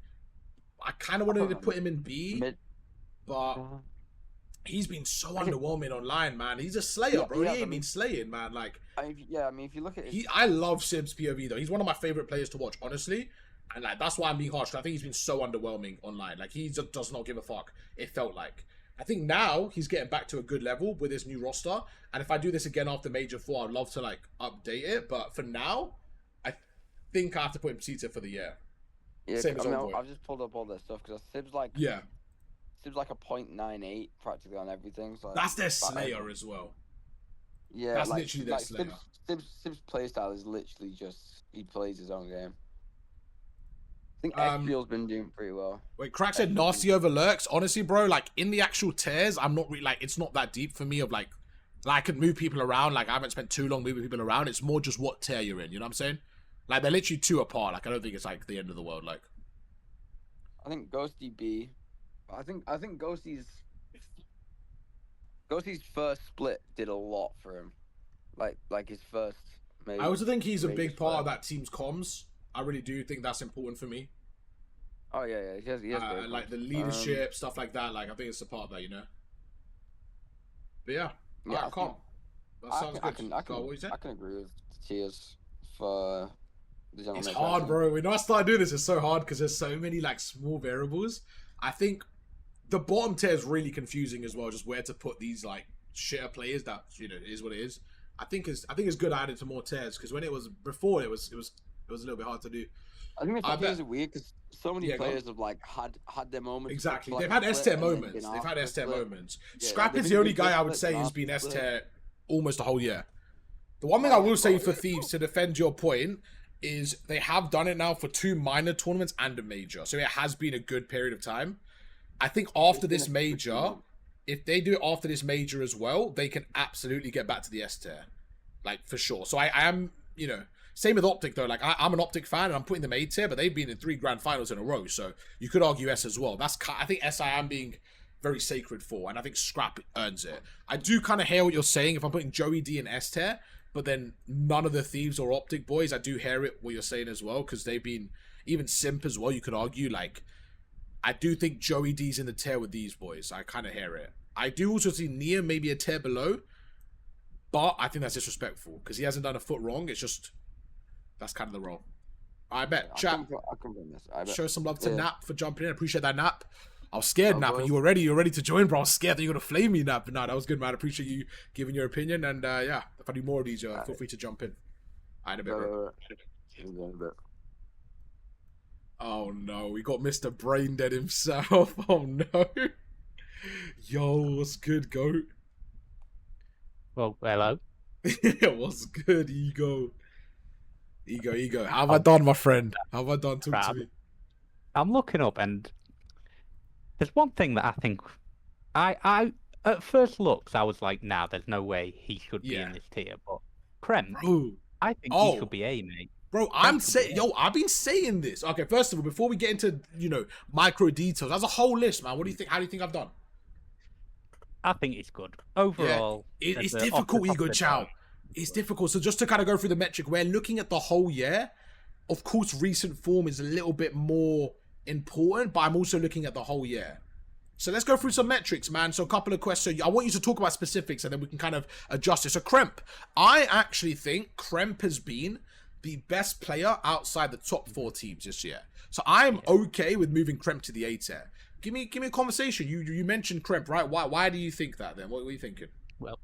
I kind of wanted to put him in B, but he's been so underwhelming online, man. He's a slayer, bro. He ain't been slaying, man. Like, if you look at it, I love Sib's POV though. He's one of my favorite players to watch, honestly. And like that's why I'm being harsh. I think he's been so underwhelming online. Like he just does not give a fuck. It felt like. I think now he's getting back to a good level with his new roster. And if I do this again after Major 4, I'd love to like update it. But for now, I think I have to put him C tier for the year. Yeah, I've just pulled up all that stuff because Sib's like a 0.98 practically on everything. So that's their slayer as well. Yeah, that's literally their slayer. Sib's playstyle is literally just he plays his own game. I think Xfield's been doing pretty well. Wait, Crack said nasty over Lurks. Honestly, bro, like in the actual tiers, I'm not really like it's not that deep for me. Of like I can move people around. Like I haven't spent too long moving people around. It's more just what tier you're in. You know what I'm saying? Like they're literally two apart. Like I don't think it's like the end of the world. Like I think Ghosty B, I think Ghosty's first split did a lot for him. Like his first I also think he's a major big part split. of that team's comms. I really do think that's important for me. Oh yeah, he has great Like comms. the leadership, stuff like that. Like I think it's a part of that, you know. But yeah, all Yeah, right, I think calm. That sounds good. Carl, what you say? I can agree with Tiers for the general It's manager hard, answer. bro. When I started doing this, it's so hard because there's so many like small variables. I think the bottom tier is really confusing as well, just where to put these like shitter players. That it is what it is. I think it's good added to more tiers because when it was before, it was a little bit hard to do. I think I the tiers bet. are weird because so many Yeah, go on. players have like had their moments Exactly. for like They've a had S split tier and then been moments. They've asked had for a S tier split. moments. Yeah, Scrap they've is been the only good for a guy I would split, then say has asked for been a S split. tier almost the whole year. The one thing I Oh yeah, will say bro. for Thieves to defend your point is they have done it now for 2 minor tournaments and a major. So it has been a good period of time. I think It's after been this a pretty major, long. if they do it after this major as well, they can absolutely get back to the S tier. Like, for sure. So I am, same with Optic though. Like, I'm an Optic fan and I'm putting them A tier, but they've been in 3 grand finals in a row. So you could argue S as well. I think S I am being very sacred for, and I think Scrap earns it. I do kind of hear what you're saying if I'm putting Joey D in S tier, but then none of the Thieves or Optic boys, I do hear it what you're saying as well, because they've been, even Simp as well, you could argue, like, I do think Joey D's in the tier with these boys. I kind of hear it. I do also see Nia maybe a tier below, but I think that's disrespectful because he hasn't done a foot wrong. It's just, that's kind of the role. I bet. Chat, I can bring this. I bet. show some love to Yeah. Nap for jumping in. Appreciate that, Nap. I was scared, Oh, Nap, boy. and you were ready. You were ready to join, bro. I was scared that you were gonna flame me, Nap. But no, that was good, man. I appreciate you giving your opinion. And yeah, if I do more of these, feel free to jump in. I had a bit, bro. Oh no, we got Mr. Brain Dead himself. Oh no. Yo, what's good, goat? Well, hello. What's good, Ego? Ego. How have I done, my friend? How have I done? Talk to me. I'm looking up, and there's one thing that I think I at first looks I was like, nah, there's no way he should be in this tier. But Krem, Bro. I think he should be A, mate. Bro, I'm saying, yo, I've been saying this. Okay, first of all, before we get into, micro details, as a whole list, man, what do you think? How do you think I've done? I think it's good. Overall, it's difficult, Ego Chow. It's difficult. So just to kind of go through the metric, we're looking at the whole year. Of course, recent form is a little bit more important, but I'm also looking at the whole year. So let's go through some metrics, man. So a couple of questions. I want you to talk about specifics and then we can kind of adjust it. So Kremp, I actually think Kremp has been the best player outside the top 4 teams this year. So I'm okay with moving Kremp to the A tier. Give me a conversation. You mentioned Kremp, right? Why do you think that then? What were you thinking? Well,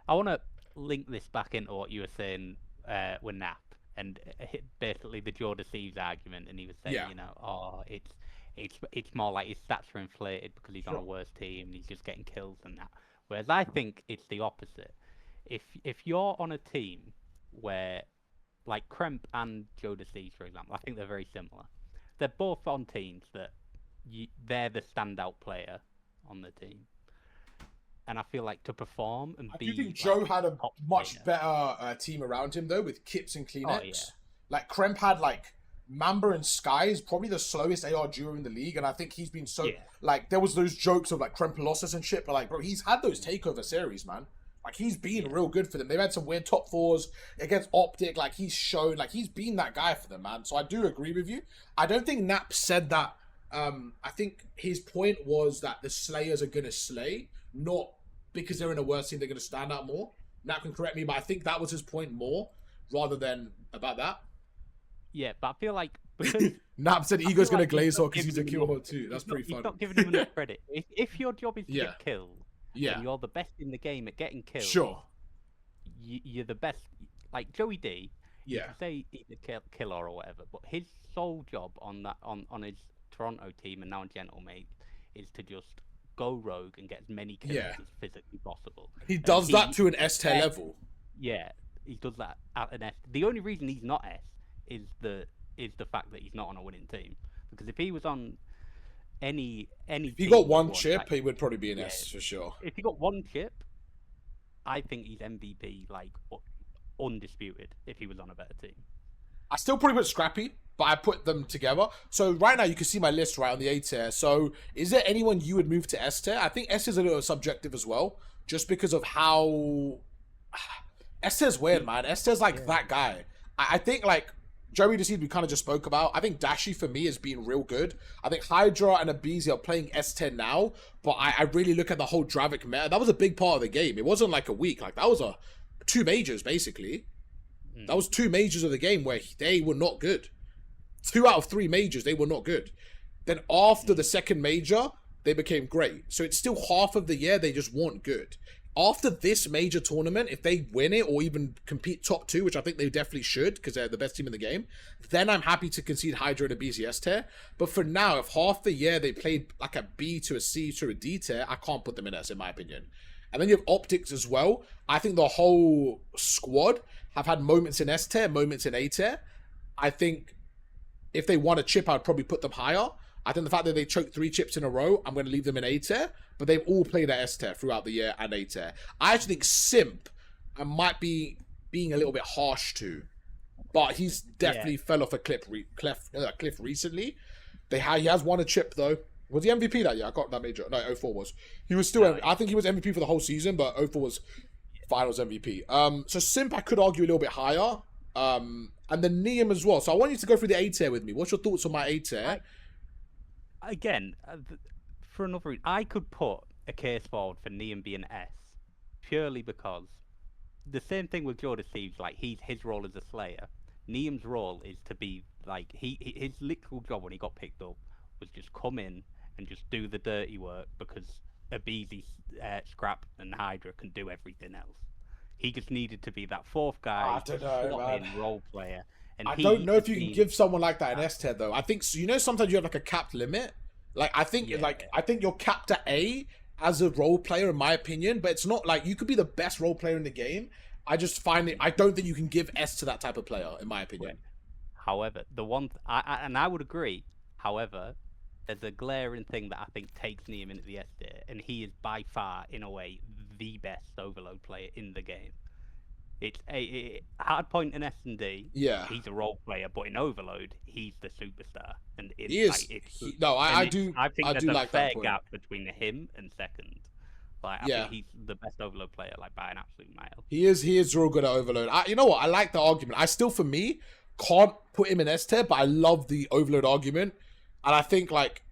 I want to link this back into what you were saying with Nap and basically the Joe Deceives argument, and he was saying, it's more like his stats are inflated because he's on a worse team and he's just getting kills and that. Whereas I think it's the opposite. If you're on a team where, like Kremp and Joe Deceives, for example, I think they're very similar. They're both on teams that they're the standout player on the team. And I feel like to perform and be. I do think Joe had a much better team around him though, with Kips and Kleenex. Oh, yeah. Like Kremp had like Mamba and Sky is probably the slowest AR duo in the league, and I think he's been so like there was those jokes of like Kremp losses and shit, but like bro, he's had those takeover series, man. Like he's been real good for them. They've had some weird top 4s against Optic. Like he's shown, like he's been that guy for them, man. So I do agree with you. I don't think Nap said that. I think his point was that the Slayers are gonna slay, not because they're in a worse team, they're going to stand out more. Nat can correct me, but I think that was his point more, rather than about that. Yeah, but I feel like because Nap said Ego's going to glaze her because he's a kill her too. That's pretty funny. He's not giving him enough credit. If your job is to get killed, and you're the best in the game at getting killed, sure, you're the best. Like Joey D, you can say he's a killer or whatever, but his sole job on his Toronto team and now Gentlemate is to just go rogue and get as many kills as physically possible. He does that to an S tier level. Yeah, he does that at an S. The only reason he's not S is the fact that he's not on a winning team. Because if he was on any if he got one chip, he would probably be an S for sure. If he got one chip, I think he's MVP, like undisputed. If he was on a better team, I still probably put Scrappy, but I put them together. So right now you can see my list right on the A tier. So is there anyone you would move to S tier? I think S tier is a little subjective as well, just because of how S tier's weird, man. S tier's like that guy. I think like Joey Deceit we kind of just spoke about. I think Dashi for me has been real good. I think Hydra and Abizi are playing S10 now, but I really look at the whole Dravik meta. That was a big part of the game. It wasn't like a week. Like that was two majors basically. That was 2 majors of the game where they were not good. 2 out of 3 majors, they were not good. Then after the second major, they became great. So it's still half of the year they just weren't good. After this major tournament, if they win it or even compete top 2, which I think they definitely should because they're the best team in the game, then I'm happy to concede Hydra and a BCS tier. But for now, if half the year they played like a B to a C to a D tier, I can't put them in S in my opinion. And then you have Optics as well. I think the whole squad have had moments in S tier, moments in A tier. I think if they won a chip, I'd probably put them higher. I think the fact that they choked 3 chips in a row, I'm going to leave them in A tier. But they've all played at S tier throughout the year and A tier. I actually think Simp, I might be being a little bit harsh to. But he's definitely fell off a cliff recently. He has won a chip though. Was he MVP that year? I got that major. No, 04 was. He was still. I think he was MVP for the whole season, but 04 was finals MVP. So Simp, I could argue a little bit higher. And then Neum as well. So I want you to go through the A tier with me. What's your thoughts on my A tier? Again, for another reason, I could put a case forward for Neum being S, purely because the same thing with Jordan Thieves. Like his role as a Slayer. Neum's role is to be like his literal job when he got picked up was just come in and just do the dirty work because Abizi, Scrap, and Hydra can do everything else. He just needed to be that 4th guy, I don't know, man. role player. And I don't know if you can give someone like that an S tier though. I think sometimes you have like a capped limit. Like I think I think you're capped at A as a role player in my opinion, but it's not like you could be the best role player in the game. I just find it. I don't think you can give S to that type of player in my opinion. However, the one I would agree. However, there's a glaring thing that I think takes Neum into the S tier, and he is by far, in a way, the best Overload player in the game. It's a Hardpoint in S&D. Yeah, he's a role player, but in Overload, he's the superstar. And he is. I do. I think I there's do a like fair that point. gap between him and second. Like, I think he's the best Overload player, like by an absolute mile. He is real good at Overload. You know what? I like the argument. I still, for me, can't put him in S tier, but I love the Overload argument. And I think, like,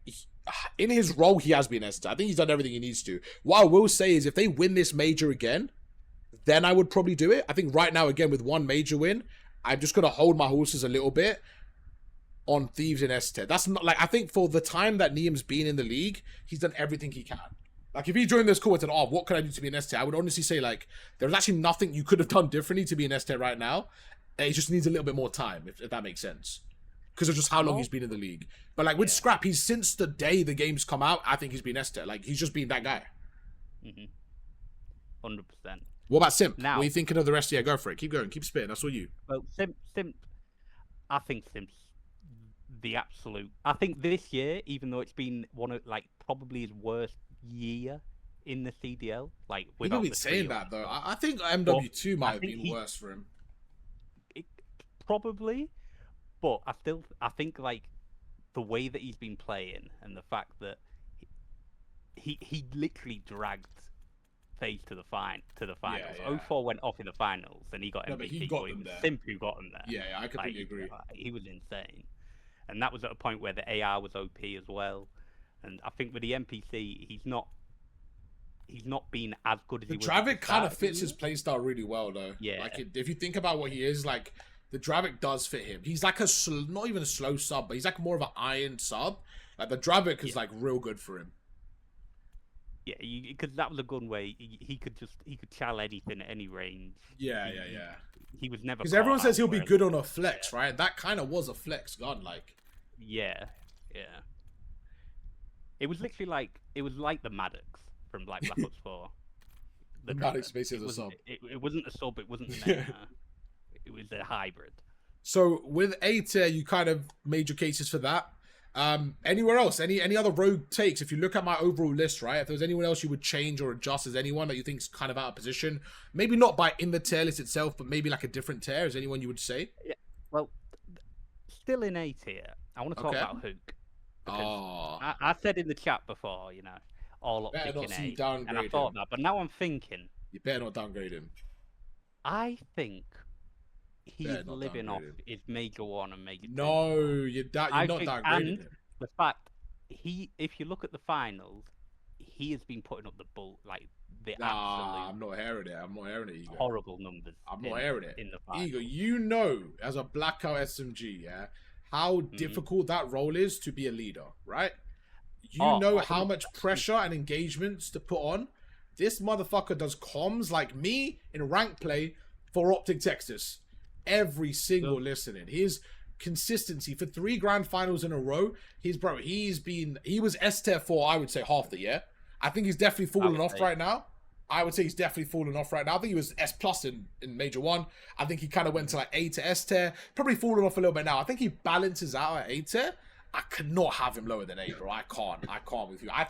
in his role, he has been S tier. I think he's done everything he needs to. What I will say is, if they win this major again, then I would probably do it. I think right now, again, with 1 major win, I'm just going to hold my horses a little bit on Thieves in S tier. That's not, like, I think for the time that Neum's been in the league, he's done everything he can. Like, if he joined this call and said, oh, what can I do to be an S tier? I would honestly say, like, there's actually nothing you could have done differently to be an S tier right now. It just needs a little bit more time, if that makes sense. Because of just how long he's been in the league. But, like, with Scrap, he's since the day the game's come out, I think he's been S tier. Like, he's just been that guy. 100%. What about Simp? Now, what are you thinking of the rest? Yeah, go for it. Keep going. Keep spitting. That's all you. Well, Simp, I think Simp's the absolute. I think this year, even though it's been one of, like, probably his worst year in the CDL, like, People been saying that though. I think MW2 might have been worse for him. Probably, but I think like the way that he's been playing and the fact that he literally dragged FaZe to the finals. Yeah. 04 went off in the finals and he got MVP. But he got them there. Simp who got him there. Yeah, I completely agree. He was insane, and that was at a point where the AR was OP as well. And I think with the NPC, he's not been as good as he was. The Dravik kind of fits his playstyle really well, though. Yeah. Like, if you think about what he is, like, the Dravik does fit him. He's like not even a slow sub, but he's like more of an iron sub. Like, the Dravik is, like, real good for him. Yeah, because that was a gun where he could chal anything at any range. Yeah. He was never. Because everyone says he'll be good on a flex, right? That kind of was a flex gun, like. Yeah. It was literally like the Maddox from Black Ops 4. The Maddox basically is a sub. It wasn't a sub. It wasn't a meta. It was a hybrid. So with A tier, you kind of made your cases for that. Anywhere else? Any other rogue takes? If you look at my overall list, right? If there's anyone else you would change or adjust, as anyone that you think is kind of out of position, maybe not in the tier list itself, but maybe like a different tier. Is anyone you would say? Yeah. Well, still in A tier, I want to talk Okay. about Hook. Because Oh, I said in the chat before, all better optic not in see A, and I downgrade thought him. that, but now I'm thinking, You better not downgrade him. I think he's Better not living off downgrade him. his Major 1 and Major 2. No, you're I not think, downgrading and him. the fact if you look at the finals, he has been putting up the Nah, absolute I'm not hearing it. I'm not hearing it, Ego. horrible numbers. I'm not hearing it. In the finals. Ego, you know, as a blackout SMG, yeah, how difficult that role is to be a leader, right? You know how much pressure and engagements to put on. This motherfucker does comms like me in rank play for Optic Texas. Every single listening. His consistency for 3 grand finals in a row. He was S tier for, I would say, half the year. I think he's definitely fallen off right now. I would say he's definitely fallen off right now. I think he was S plus in Major 1. I think he kind of went to like A to S tier. Probably fallen off a little bit now. I think he balances out at A tier. I cannot have him lower than A, bro. I can't with you. I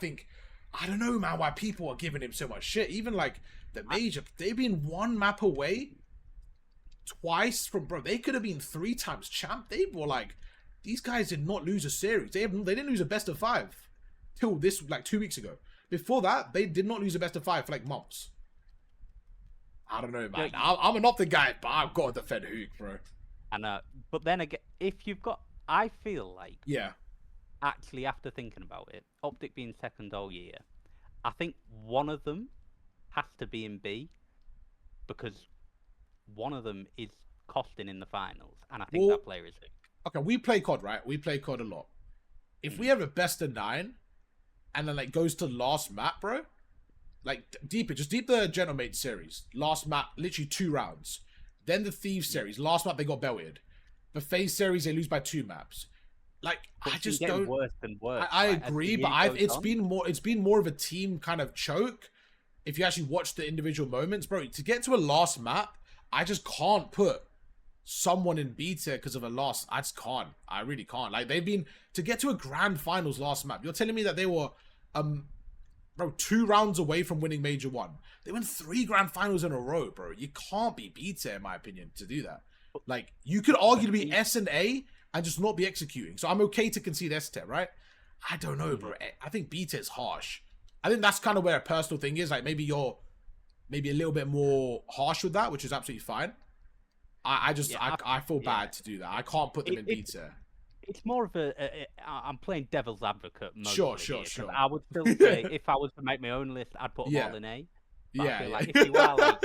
don't know, man, why people are giving him so much shit. Even like the Major, they've been 1 map away twice from, bro. They could have been 3 times champ. They were like, these guys did not lose a series. They didn't lose a best of 5 till this, like 2 weeks ago. Before that, they did not lose a best of 5 for like months. I don't know, man. I'm an Optic guy, but I've got to defend Hook, bro. I know, but then again, if you've got, I feel like, yeah, actually after thinking about it, Optic being second all year, I think one of them has to be in B, because one of them is costing in the finals, and I think that player is Hook. Okay, we play COD, right? We play COD a lot. If we have a best of 9, and then like goes to last map, bro, like deep the Gentlemate series, last map, literally 2 rounds. Then the Thieves series, last map they got belted. The FaZe series they lose by 2 maps. Like I just don't. Worse and worse. I agree, but it's been more of a team kind of choke. If you actually watch the individual moments, bro, to get to a last map, I just can't put someone in beta because of a loss. I just can't. I really can't. Like they've been to get to a grand finals last map. You're telling me that they were bro, 2 rounds away from winning Major 1. They won 3 grand finals in a row, bro. You can't be beta, in my opinion, to do that. Like you could argue to be S and A and just not be executing. So I'm okay to concede S tier, right? I don't know, bro. I think beta is harsh. I think that's kind of where a personal thing is. Like maybe you're a little bit more harsh with that, which is absolutely fine. I feel bad to do that. I can't put them in beta. It's more of I'm playing devil's advocate mostly. Sure. I would still say if I was to make my own list, I'd put them all in A. But I feel like if you are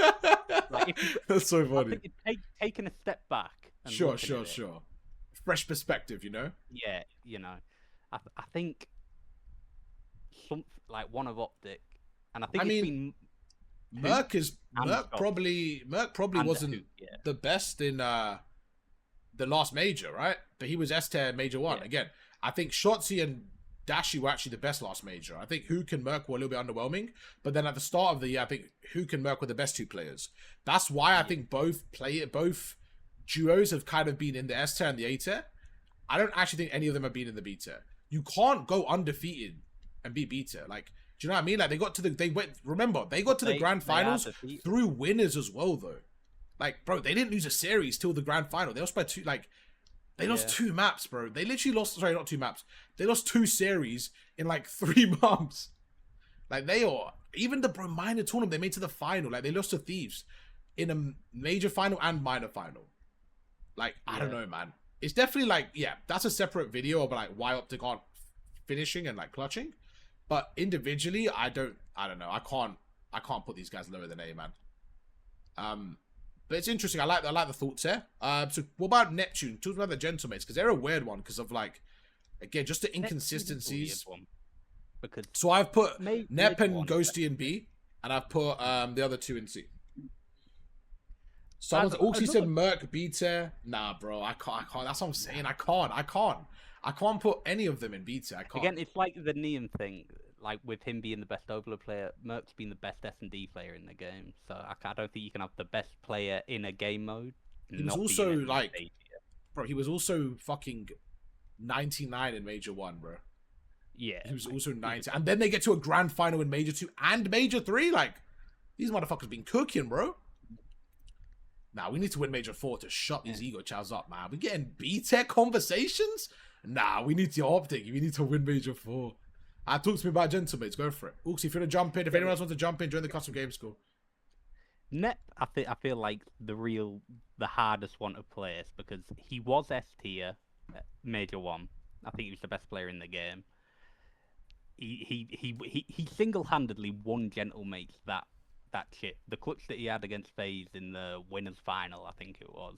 that's so funny. I think it's taking a step back. And Sure. Fresh perspective, Yeah, I think one of Optic, and I think it's been Merc probably wasn't the best in the last major, right? But he was S tier Major 1. Again, I think Shotzi and Dashi were actually the best last major. I think Hook and Merc were a little bit underwhelming. But then at the start of the year, I think Hook and Merc were the best 2 players. That's why I think both duos have kind of been in the S tier and the A tier. I don't actually think any of them have been in the B tier. You can't go undefeated and be B tier. Like, do you know what I mean? Like they got to the grand finals through winners as well, though. Like, bro, they didn't lose a series till the grand final. They lost by 2. Like, they lost 2 maps, bro. They literally lost. Sorry, not 2 maps. They lost 2 series in like 3 months. Like even the minor tournament they made to the final. Like they lost to Thieves in a major final and minor final. Like I don't know, man. It's definitely like that's a separate video about like why Optic aren't finishing and like clutching. But individually, I don't know. I can't put these guys lower than A, man. But it's interesting. I like the thoughts there. So what about Neptune? Talk about the Gentlemates, because they're a weird one because of like, again, just the inconsistencies. So I've put Nep and Ghosty in B, and I've put the other 2 in C. Someone's also said Merc B tier. Nah, bro, I can't. That's what I'm saying. I can't put any of them in B tier. I can't. Again, it's like the Neon thing. Like with him being the best Overlord player, Merc's been the best S&D player in the game. So I don't think you can have the best player in a game mode. He was also like, bro, he was also fucking 99 in Major 1, bro. Yeah. He was also 90. And then they get to a grand final in Major 2 and Major 3. Like, these motherfuckers been cooking, bro. Nah, we need to win Major 4 to shut these ego chows up, man. We getting B-tier conversations? Nah, we need your optic. We need to win Major 4. Talk to me about gentlemen. Go for it. Ooks, if you want to jump in, if anyone else wants to jump in, join the custom game school. Nep, I feel like the hardest one to place because he was S tier, Major 1. I think he was the best player in the game. He single-handedly won Gentlemates that shit. The clutch that he had against FaZe in the winners final, I think it was.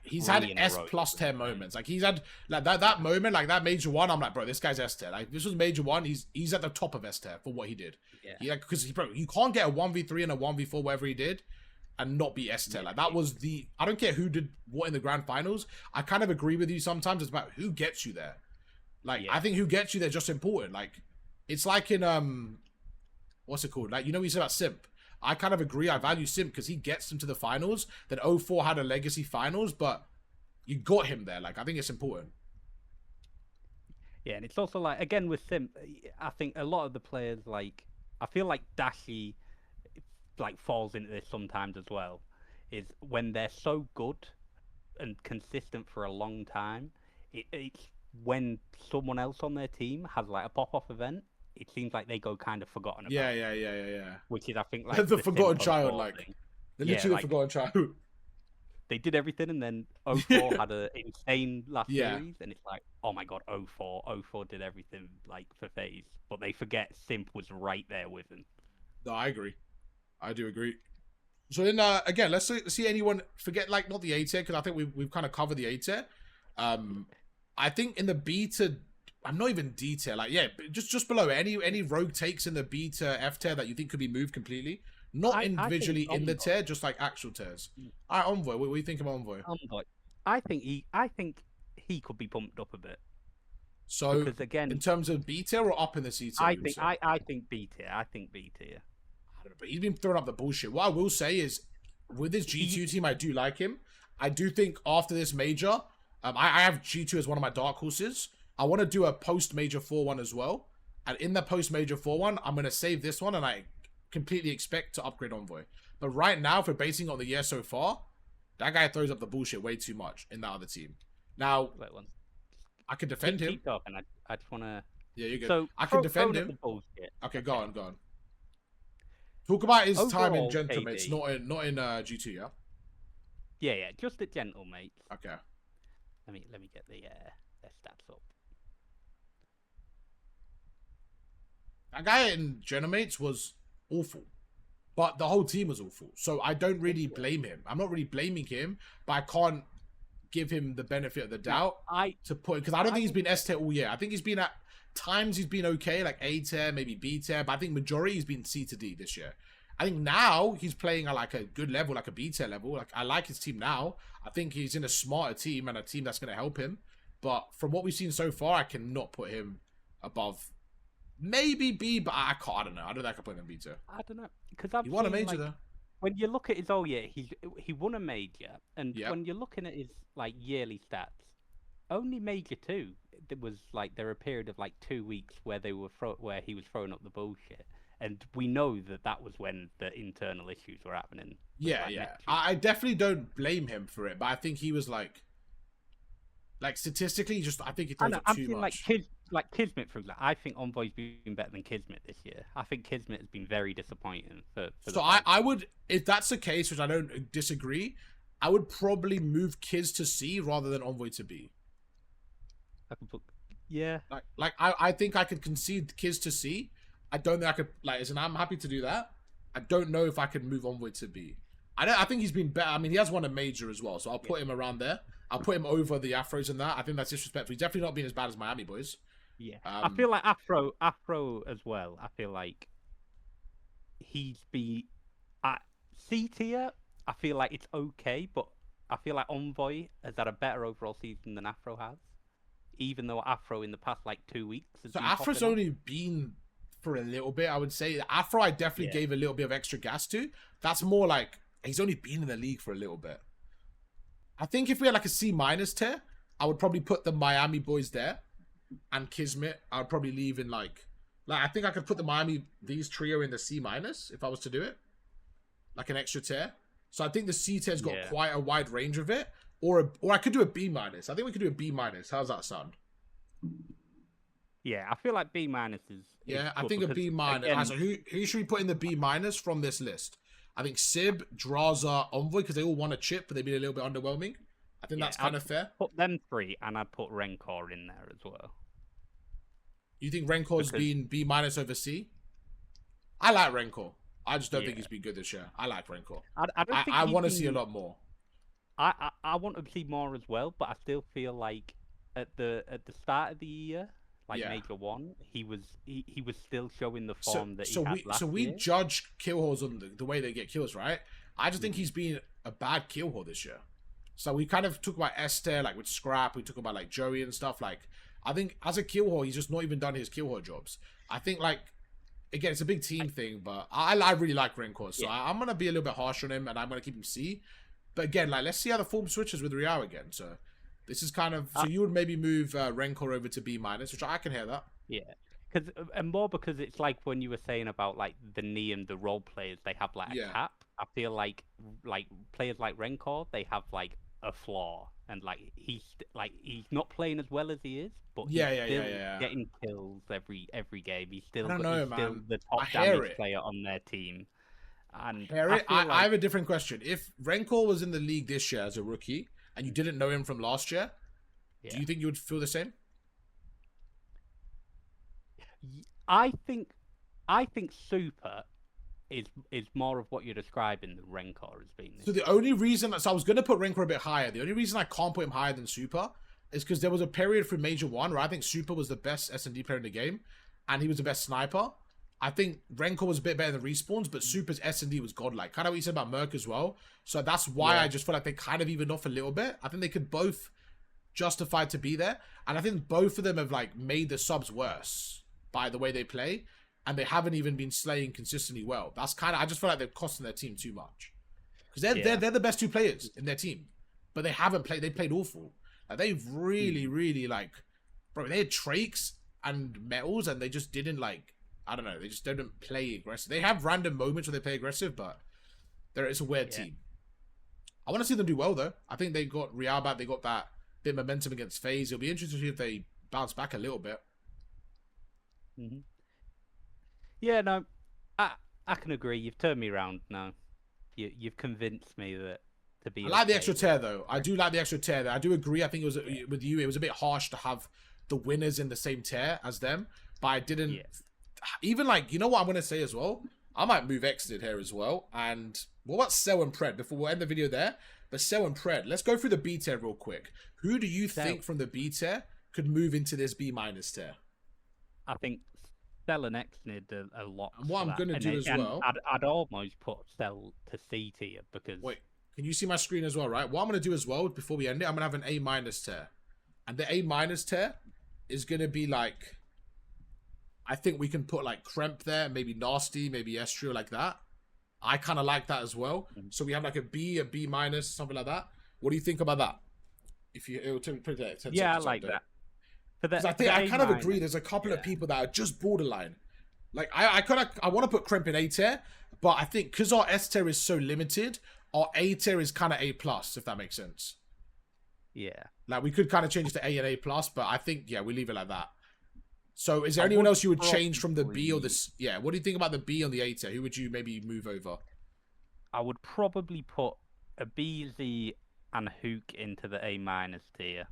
He's had S plus 10 moments. Like he's had like that moment, like that Major 1. I'm like, bro, this guy's S tier. Like this was Major 1. He's at the top of S tier for what he did. Yeah. Because bro, you can't get a 1v3 and a 1v4 whatever he did, and not be S tier. Like that was I don't care who did what in the grand finals. I kind of agree with you sometimes. It's about who gets you there. Like I think who gets you there is just important. Like it's like in what's it called? Like you know we said about Simp. I kind of agree. I value Simp because he gets them to the finals. Then 04 had a legacy finals, but you got him there. Like I think it's important. Yeah, and it's also like again with Simp, I think a lot of the players like I feel like Dashi like falls into this sometimes as well. Is when they're so good and consistent for a long time, it's when someone else on their team has like a pop-off event. It seems like they go kind of forgotten about. Yeah. Which is, I think, like the forgotten child, like they're literally the forgotten child. They did everything, and then 04 had an insane last series, and it's like, oh my god, 04 did everything like for FaZe, but they forget Simp was right there with them. No, I agree. I do agree. So then, again, let's see anyone forget like not the A tier because I think we've kind of covered the A tier. I think in the B to I'm not even D tier. Like, yeah, just below any rogue takes in the B to F tier that you think could be moved completely. Not individually in the tier, just like actual tiers. All right, Envoy. What do you think of Envoy? I think he could be pumped up a bit. So, because again, in terms of B tier or up in the C tier? I think B tier. I think B tier. I don't know, but he's been throwing up the bullshit. What I will say is, with his G2 team, I do like him. I do think after this major, I have G2 as one of my dark horses. I want to do a post-major 4-1 as well. And in the post-major 4-1, I'm going to save this one, and I completely expect to upgrade Envoy. But right now, if we're basing on the year so far, that guy throws up the bullshit way too much in that other team. Now, I can defend him. Keep talking. I just want to... Yeah, you're good. So, I can defend him. Okay, go on. Talk about his time in Gentlemates, not in G2, yeah? Yeah, just at Gentlemates. Okay. Let me get their stats up. That guy in Gentlemates was awful. But the whole team was awful. So I don't really blame him. I'm not really blaming him, but I can't give him the benefit of the doubt because I don't think he's been S tier all year. I think he's been at times he's been okay, like A tier, maybe B tier, but I think majority he's been C to D this year. I think now he's playing at like a good level, like a B tier level. Like I like his team now. I think he's in a smarter team and a team that's going to help him. But from what we've seen so far, I cannot put him above maybe B, but I don't know. I don't think I can put him in B tier. I don't know because he won a major though. When you look at his he won a major, and when you're looking at his like yearly stats, only major 2 there was like there a period of like 2 weeks where he was throwing up the bullshit. And we know that was when the internal issues were happening. Yeah. I definitely don't blame him for it, but I think he was like statistically, I think he throws up too much. Like Kismet, for example. I think Envoy's been better than Kismet this year. I think Kismet has been very disappointing for so I would, if that's the case, which I don't disagree, I would probably move Kiz to C rather than Envoy to B. Yeah. I think I could concede Kiz to C. I don't think I could, I'm happy to do that. I don't know if I could move Envoy to B. I think he's been better. I mean, he has won a major as well, so I'll put him around there. I'll put him over the Afros and that. I think that's disrespectful. He's definitely not been as bad as Miami boys. Yeah. I feel like Afro as well. I feel like he's been at C tier. I feel like it's okay, but I feel like Envoy has had a better overall season than Afro has. Even though Afro in the past 2 weeks has been Afro's only been for a little bit, I would say. Afro I definitely gave a little bit of extra gas to. That's more like he's only been in the league for a little bit. I think if we had a C- tier, I would probably put the Miami boys there. And Kismet, I would probably leave in I think I could put these trio in the C- if I was to do it. Like an extra tier. So I think the C tier's got Yeah. quite a wide range of it. Or I could do a B minus. I think we could do a B minus. How's that sound? Yeah, I feel like B minus is Yeah, I good think a because, B minus. again, So who should we put in the B minus from this list? I think Sib, Draza, Envoy, because they all want a chip, but they've been a little bit underwhelming. I think that's kind of fair. put them three, and I'd put Rencor in there as well. You think Renkor's Because- been B minus over C? I like Renkor. I just don't think he's been good this year. I like Renkor. I don't think I he's want to see a been- lot more. I want to see more as well, but I still feel like at the start of the year, like Yeah. Major 1, he was still showing the form that he had last So we year. judge kill halls on the way they get kills, right? I just think he's been a bad kill hall this year. So we kind of talk about Esther, like with Scrap, we talk about like Joey and stuff. Like, I think as a kill hall, he's just not even done his kill hall jobs. I think like, again, it's a big team thing, but I really like Renkor, so Yeah. I'm going to be a little bit harsh on him, and I'm going to keep him C. But again, like, let's see how the form switches with Riao again. So this is kind of, so you would maybe move Renkor over to B minus, which I can hear that. Yeah, because and more because it's like when you were saying about like the knee and the role players, they have like Yeah. a cap. I feel like players like Rencor, they have like a flaw, and like he's not playing as well as he is, but Yeah, he's yeah, still yeah. getting kills every game. He's still don't he's know, still man. the I top hear damage it. player on their team. And Hear I it? feel I like have a different question. If Renkor was in the league this year as a rookie, and you didn't know him from last year, yeah. do you think you would feel the same? I think Super is more of what you're describing than Rencor has been. So the only reason, so I was going to put Renkor a bit higher. The only reason I can't put him higher than Super is because there was a period for Major 1 where I think Super was the best S&D player in the game, and he was the best sniper. I think Renkor was a bit better than Respawns, but Super's S&D was godlike. Kind of what you said about Merc as well. So that's why Yeah. I just feel like they kind of evened off a little bit. I think they could both justify to be there. And I think both of them have like made the subs worse by the way they play. And they haven't even been slaying consistently well. That's kind of, I just feel like they're costing their team too much. Because they're the best two players in their team. But they haven't played, they played awful. Like they've really like, bro, they had Trakes and Metals and they just didn't like, I don't know, they just didn't play aggressive. They have random moments where they play aggressive, but it's a weird team. I want to see them do well though. I think they got Real back, they got that bit of momentum against FaZe. It'll be interesting to see if they bounce back a little bit. Mm-hmm. Yeah, no, I can agree. You've turned me around now. You've convinced me that to be. I like the okay extra with- tear though. I do like the extra tear there. I do agree. I think it was with you. It was a bit harsh to have the winners in the same tier as them, but I didn't. Yeah. Even like, you know what I'm gonna say as well. I might move Exted here as well. And what about Sel and Pred? Before we'll end the video there, but Sel and Pred, let's go through the B tier real quick. Who do you think from the B tier could move into this B minus tier? I think Cell and X need a lot. And what for I'm that. gonna And do it- as and well- I'd almost put Cell to C tier because Wait, can you see my screen as well, right? What I'm going to do as well, before we end it, I'm going to have an A minus tier. And the A minus tier is going to be like, I think we can put like Kremp there, maybe Nasty, maybe Estrio, like that. I kind of like that as well. So we have like a B minus, something like that. What do you think about that? If you, it'll take 10 yeah, I seconds like update. that. For the, Because I for think the I kind of A agree. minus, There's a couple of yeah. people that are just borderline. Like I want to put Kremp in A tier, but I think because our S tier is so limited, our A tier is kind of A plus, if that makes sense. Yeah. Like we could kind of change it to A and A plus, but I think we leave it like that. So is there I anyone would else you would change from the B or probably- this? Yeah. What do you think about the B on the A tier? Who would you maybe move over? I would probably put a BZ and Hook into the A minus tier,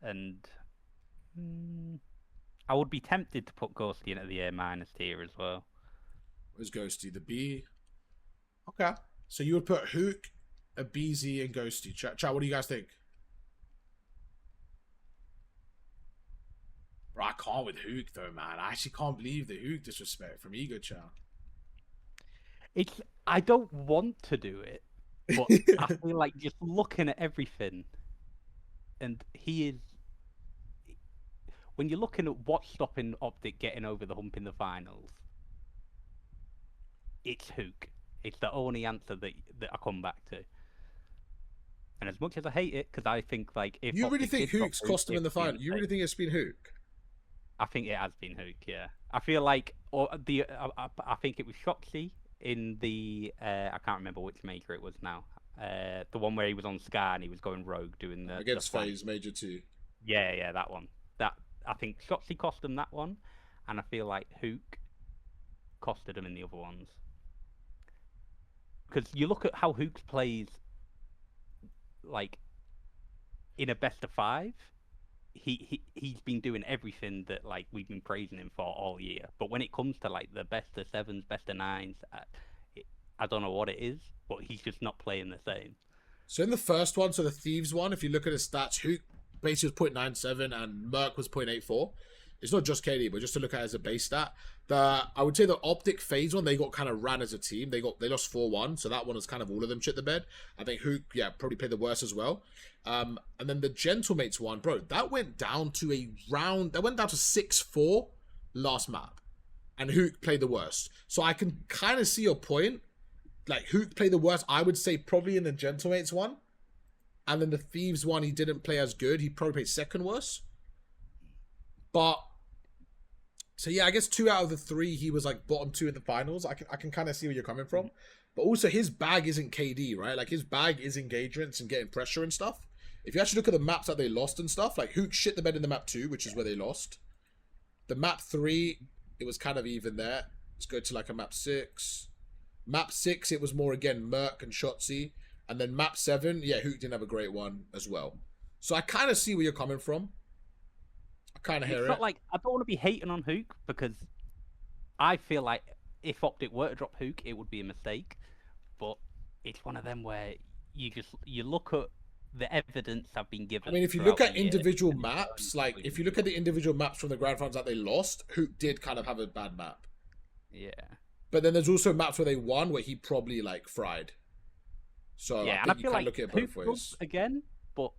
and I would be tempted to put Ghosty into the A minus tier as well. Where's Ghosty? The B. Okay. So you would put Hook, a BZ, and Ghosty. Chat, what do you guys think? Bro, I can't with Hook though, man. I actually can't believe the Hook disrespect from Ego Chat. I don't want to do it, but I feel like just looking at everything, and he is. When you're looking at what's stopping Optic getting over the hump in the finals, it's Hook. It's the only answer that I come back to. And as much as I hate it, because I think like if You really Optic think did drop Hook's cost him in the it'd be final? You really think it's been Hook? I think it has been Hook, yeah. I feel like I think it was Shoxy in the I can't remember which major it was now. The one where he was on Scar and he was going rogue doing the Against flank. FaZe Major 2. Yeah, that one. That I think Shotzzy cost him that one, and I feel like Hook costed him in the other ones. Because you look at how Hook plays, like in a best of 5, he's been doing everything that like we've been praising him for all year. But when it comes to like the best of 7s, best of 9s, I don't know what it is, but he's just not playing the same. So in the first one, so the Thieves one, if you look at his stats, Hook basically was 0.97 and Merc was 0.84. It's not just KD, but just to look at it as a base stat. I would say the Optic FaZe one, they got kind of ran as a team. They lost 4-1, so that one was kind of all of them shit the bed. I think Hook, probably played the worst as well. And then the Gentlemates one, bro, that went down to 6-4 last map. And Hook played the worst. So I can kind of see your point. Like, Hook played the worst, I would say probably in the Gentlemates one. And then the Thieves one, he didn't play as good. He probably played second worst. But, so yeah, I guess 2 out of the 3, he was like bottom 2 in the finals. I can kind of see where you're coming from. But also, his bag isn't KD, right? Like, his bag is engagements and getting pressure and stuff. If you actually look at the maps that they lost and stuff, like, Hook shit the bed in the map 2, which is where they lost. The map 3, it was kind of even there. Let's go to like a map 6. Map 6, it was more, again, Merc and Shotzzy. And then map 7, yeah, Hook didn't have a great one as well. So I kind of see where you're coming from. I kind of hear it. It's not like, I don't want to be hating on Hook, because I feel like if Optic were to drop Hook, it would be a mistake. But it's one of them where you look at the evidence I've been given. I mean, if you look at individual maps, like, if you look at the individual maps from the Grand Finals that they lost, Hook did kind of have a bad map. Yeah. But then there's also maps where they won where he probably, like, fried. So yeah, I think you can look at it both Hook ways. Again, but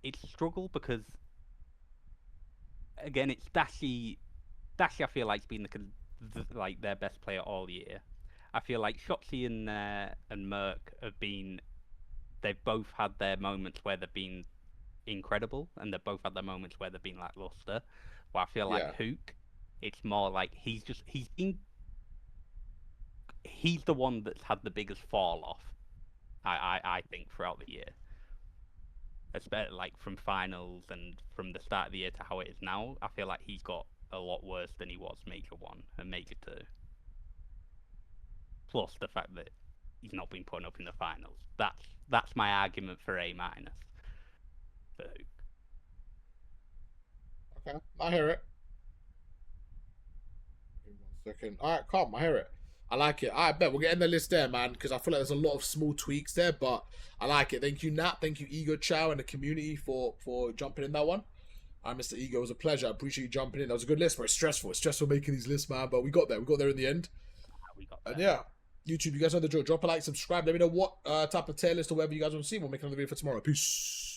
it's a struggle because, again, it's Dashy. Dashy, I feel like, has been like their best player all year. I feel like Shotzzy and Merc have been. They've both had their moments where they've been incredible, and they've both had their moments where they've been lackluster. But I feel like Hook, it's more like he's the one that's had the biggest fall off. I think throughout the year, especially like from finals and from the start of the year to how it is now. I feel like he's got a lot worse than he was Major 1 and Major 2. Plus the fact that he's not been putting up in the finals. That's my argument for A-. For Hook. Okay, I hear it. Give me 1 second. All right, calm. I hear it. I like it. I bet we'll get in the list there, man, because I feel like there's a lot of small tweaks there, but I like it. Thank you, Nat. Thank you, Ego Chow, and the community for jumping in that one. Mr. Ego, it was a pleasure. I appreciate you jumping in. That was a good list, but it's stressful. It's stressful making these lists, man, but we got there. We got there in the end. We got there. And yeah, YouTube, you guys know the drill. Drop a like, subscribe. Let me know what type of tier list or whatever you guys want to see. We'll make another video for tomorrow. Peace.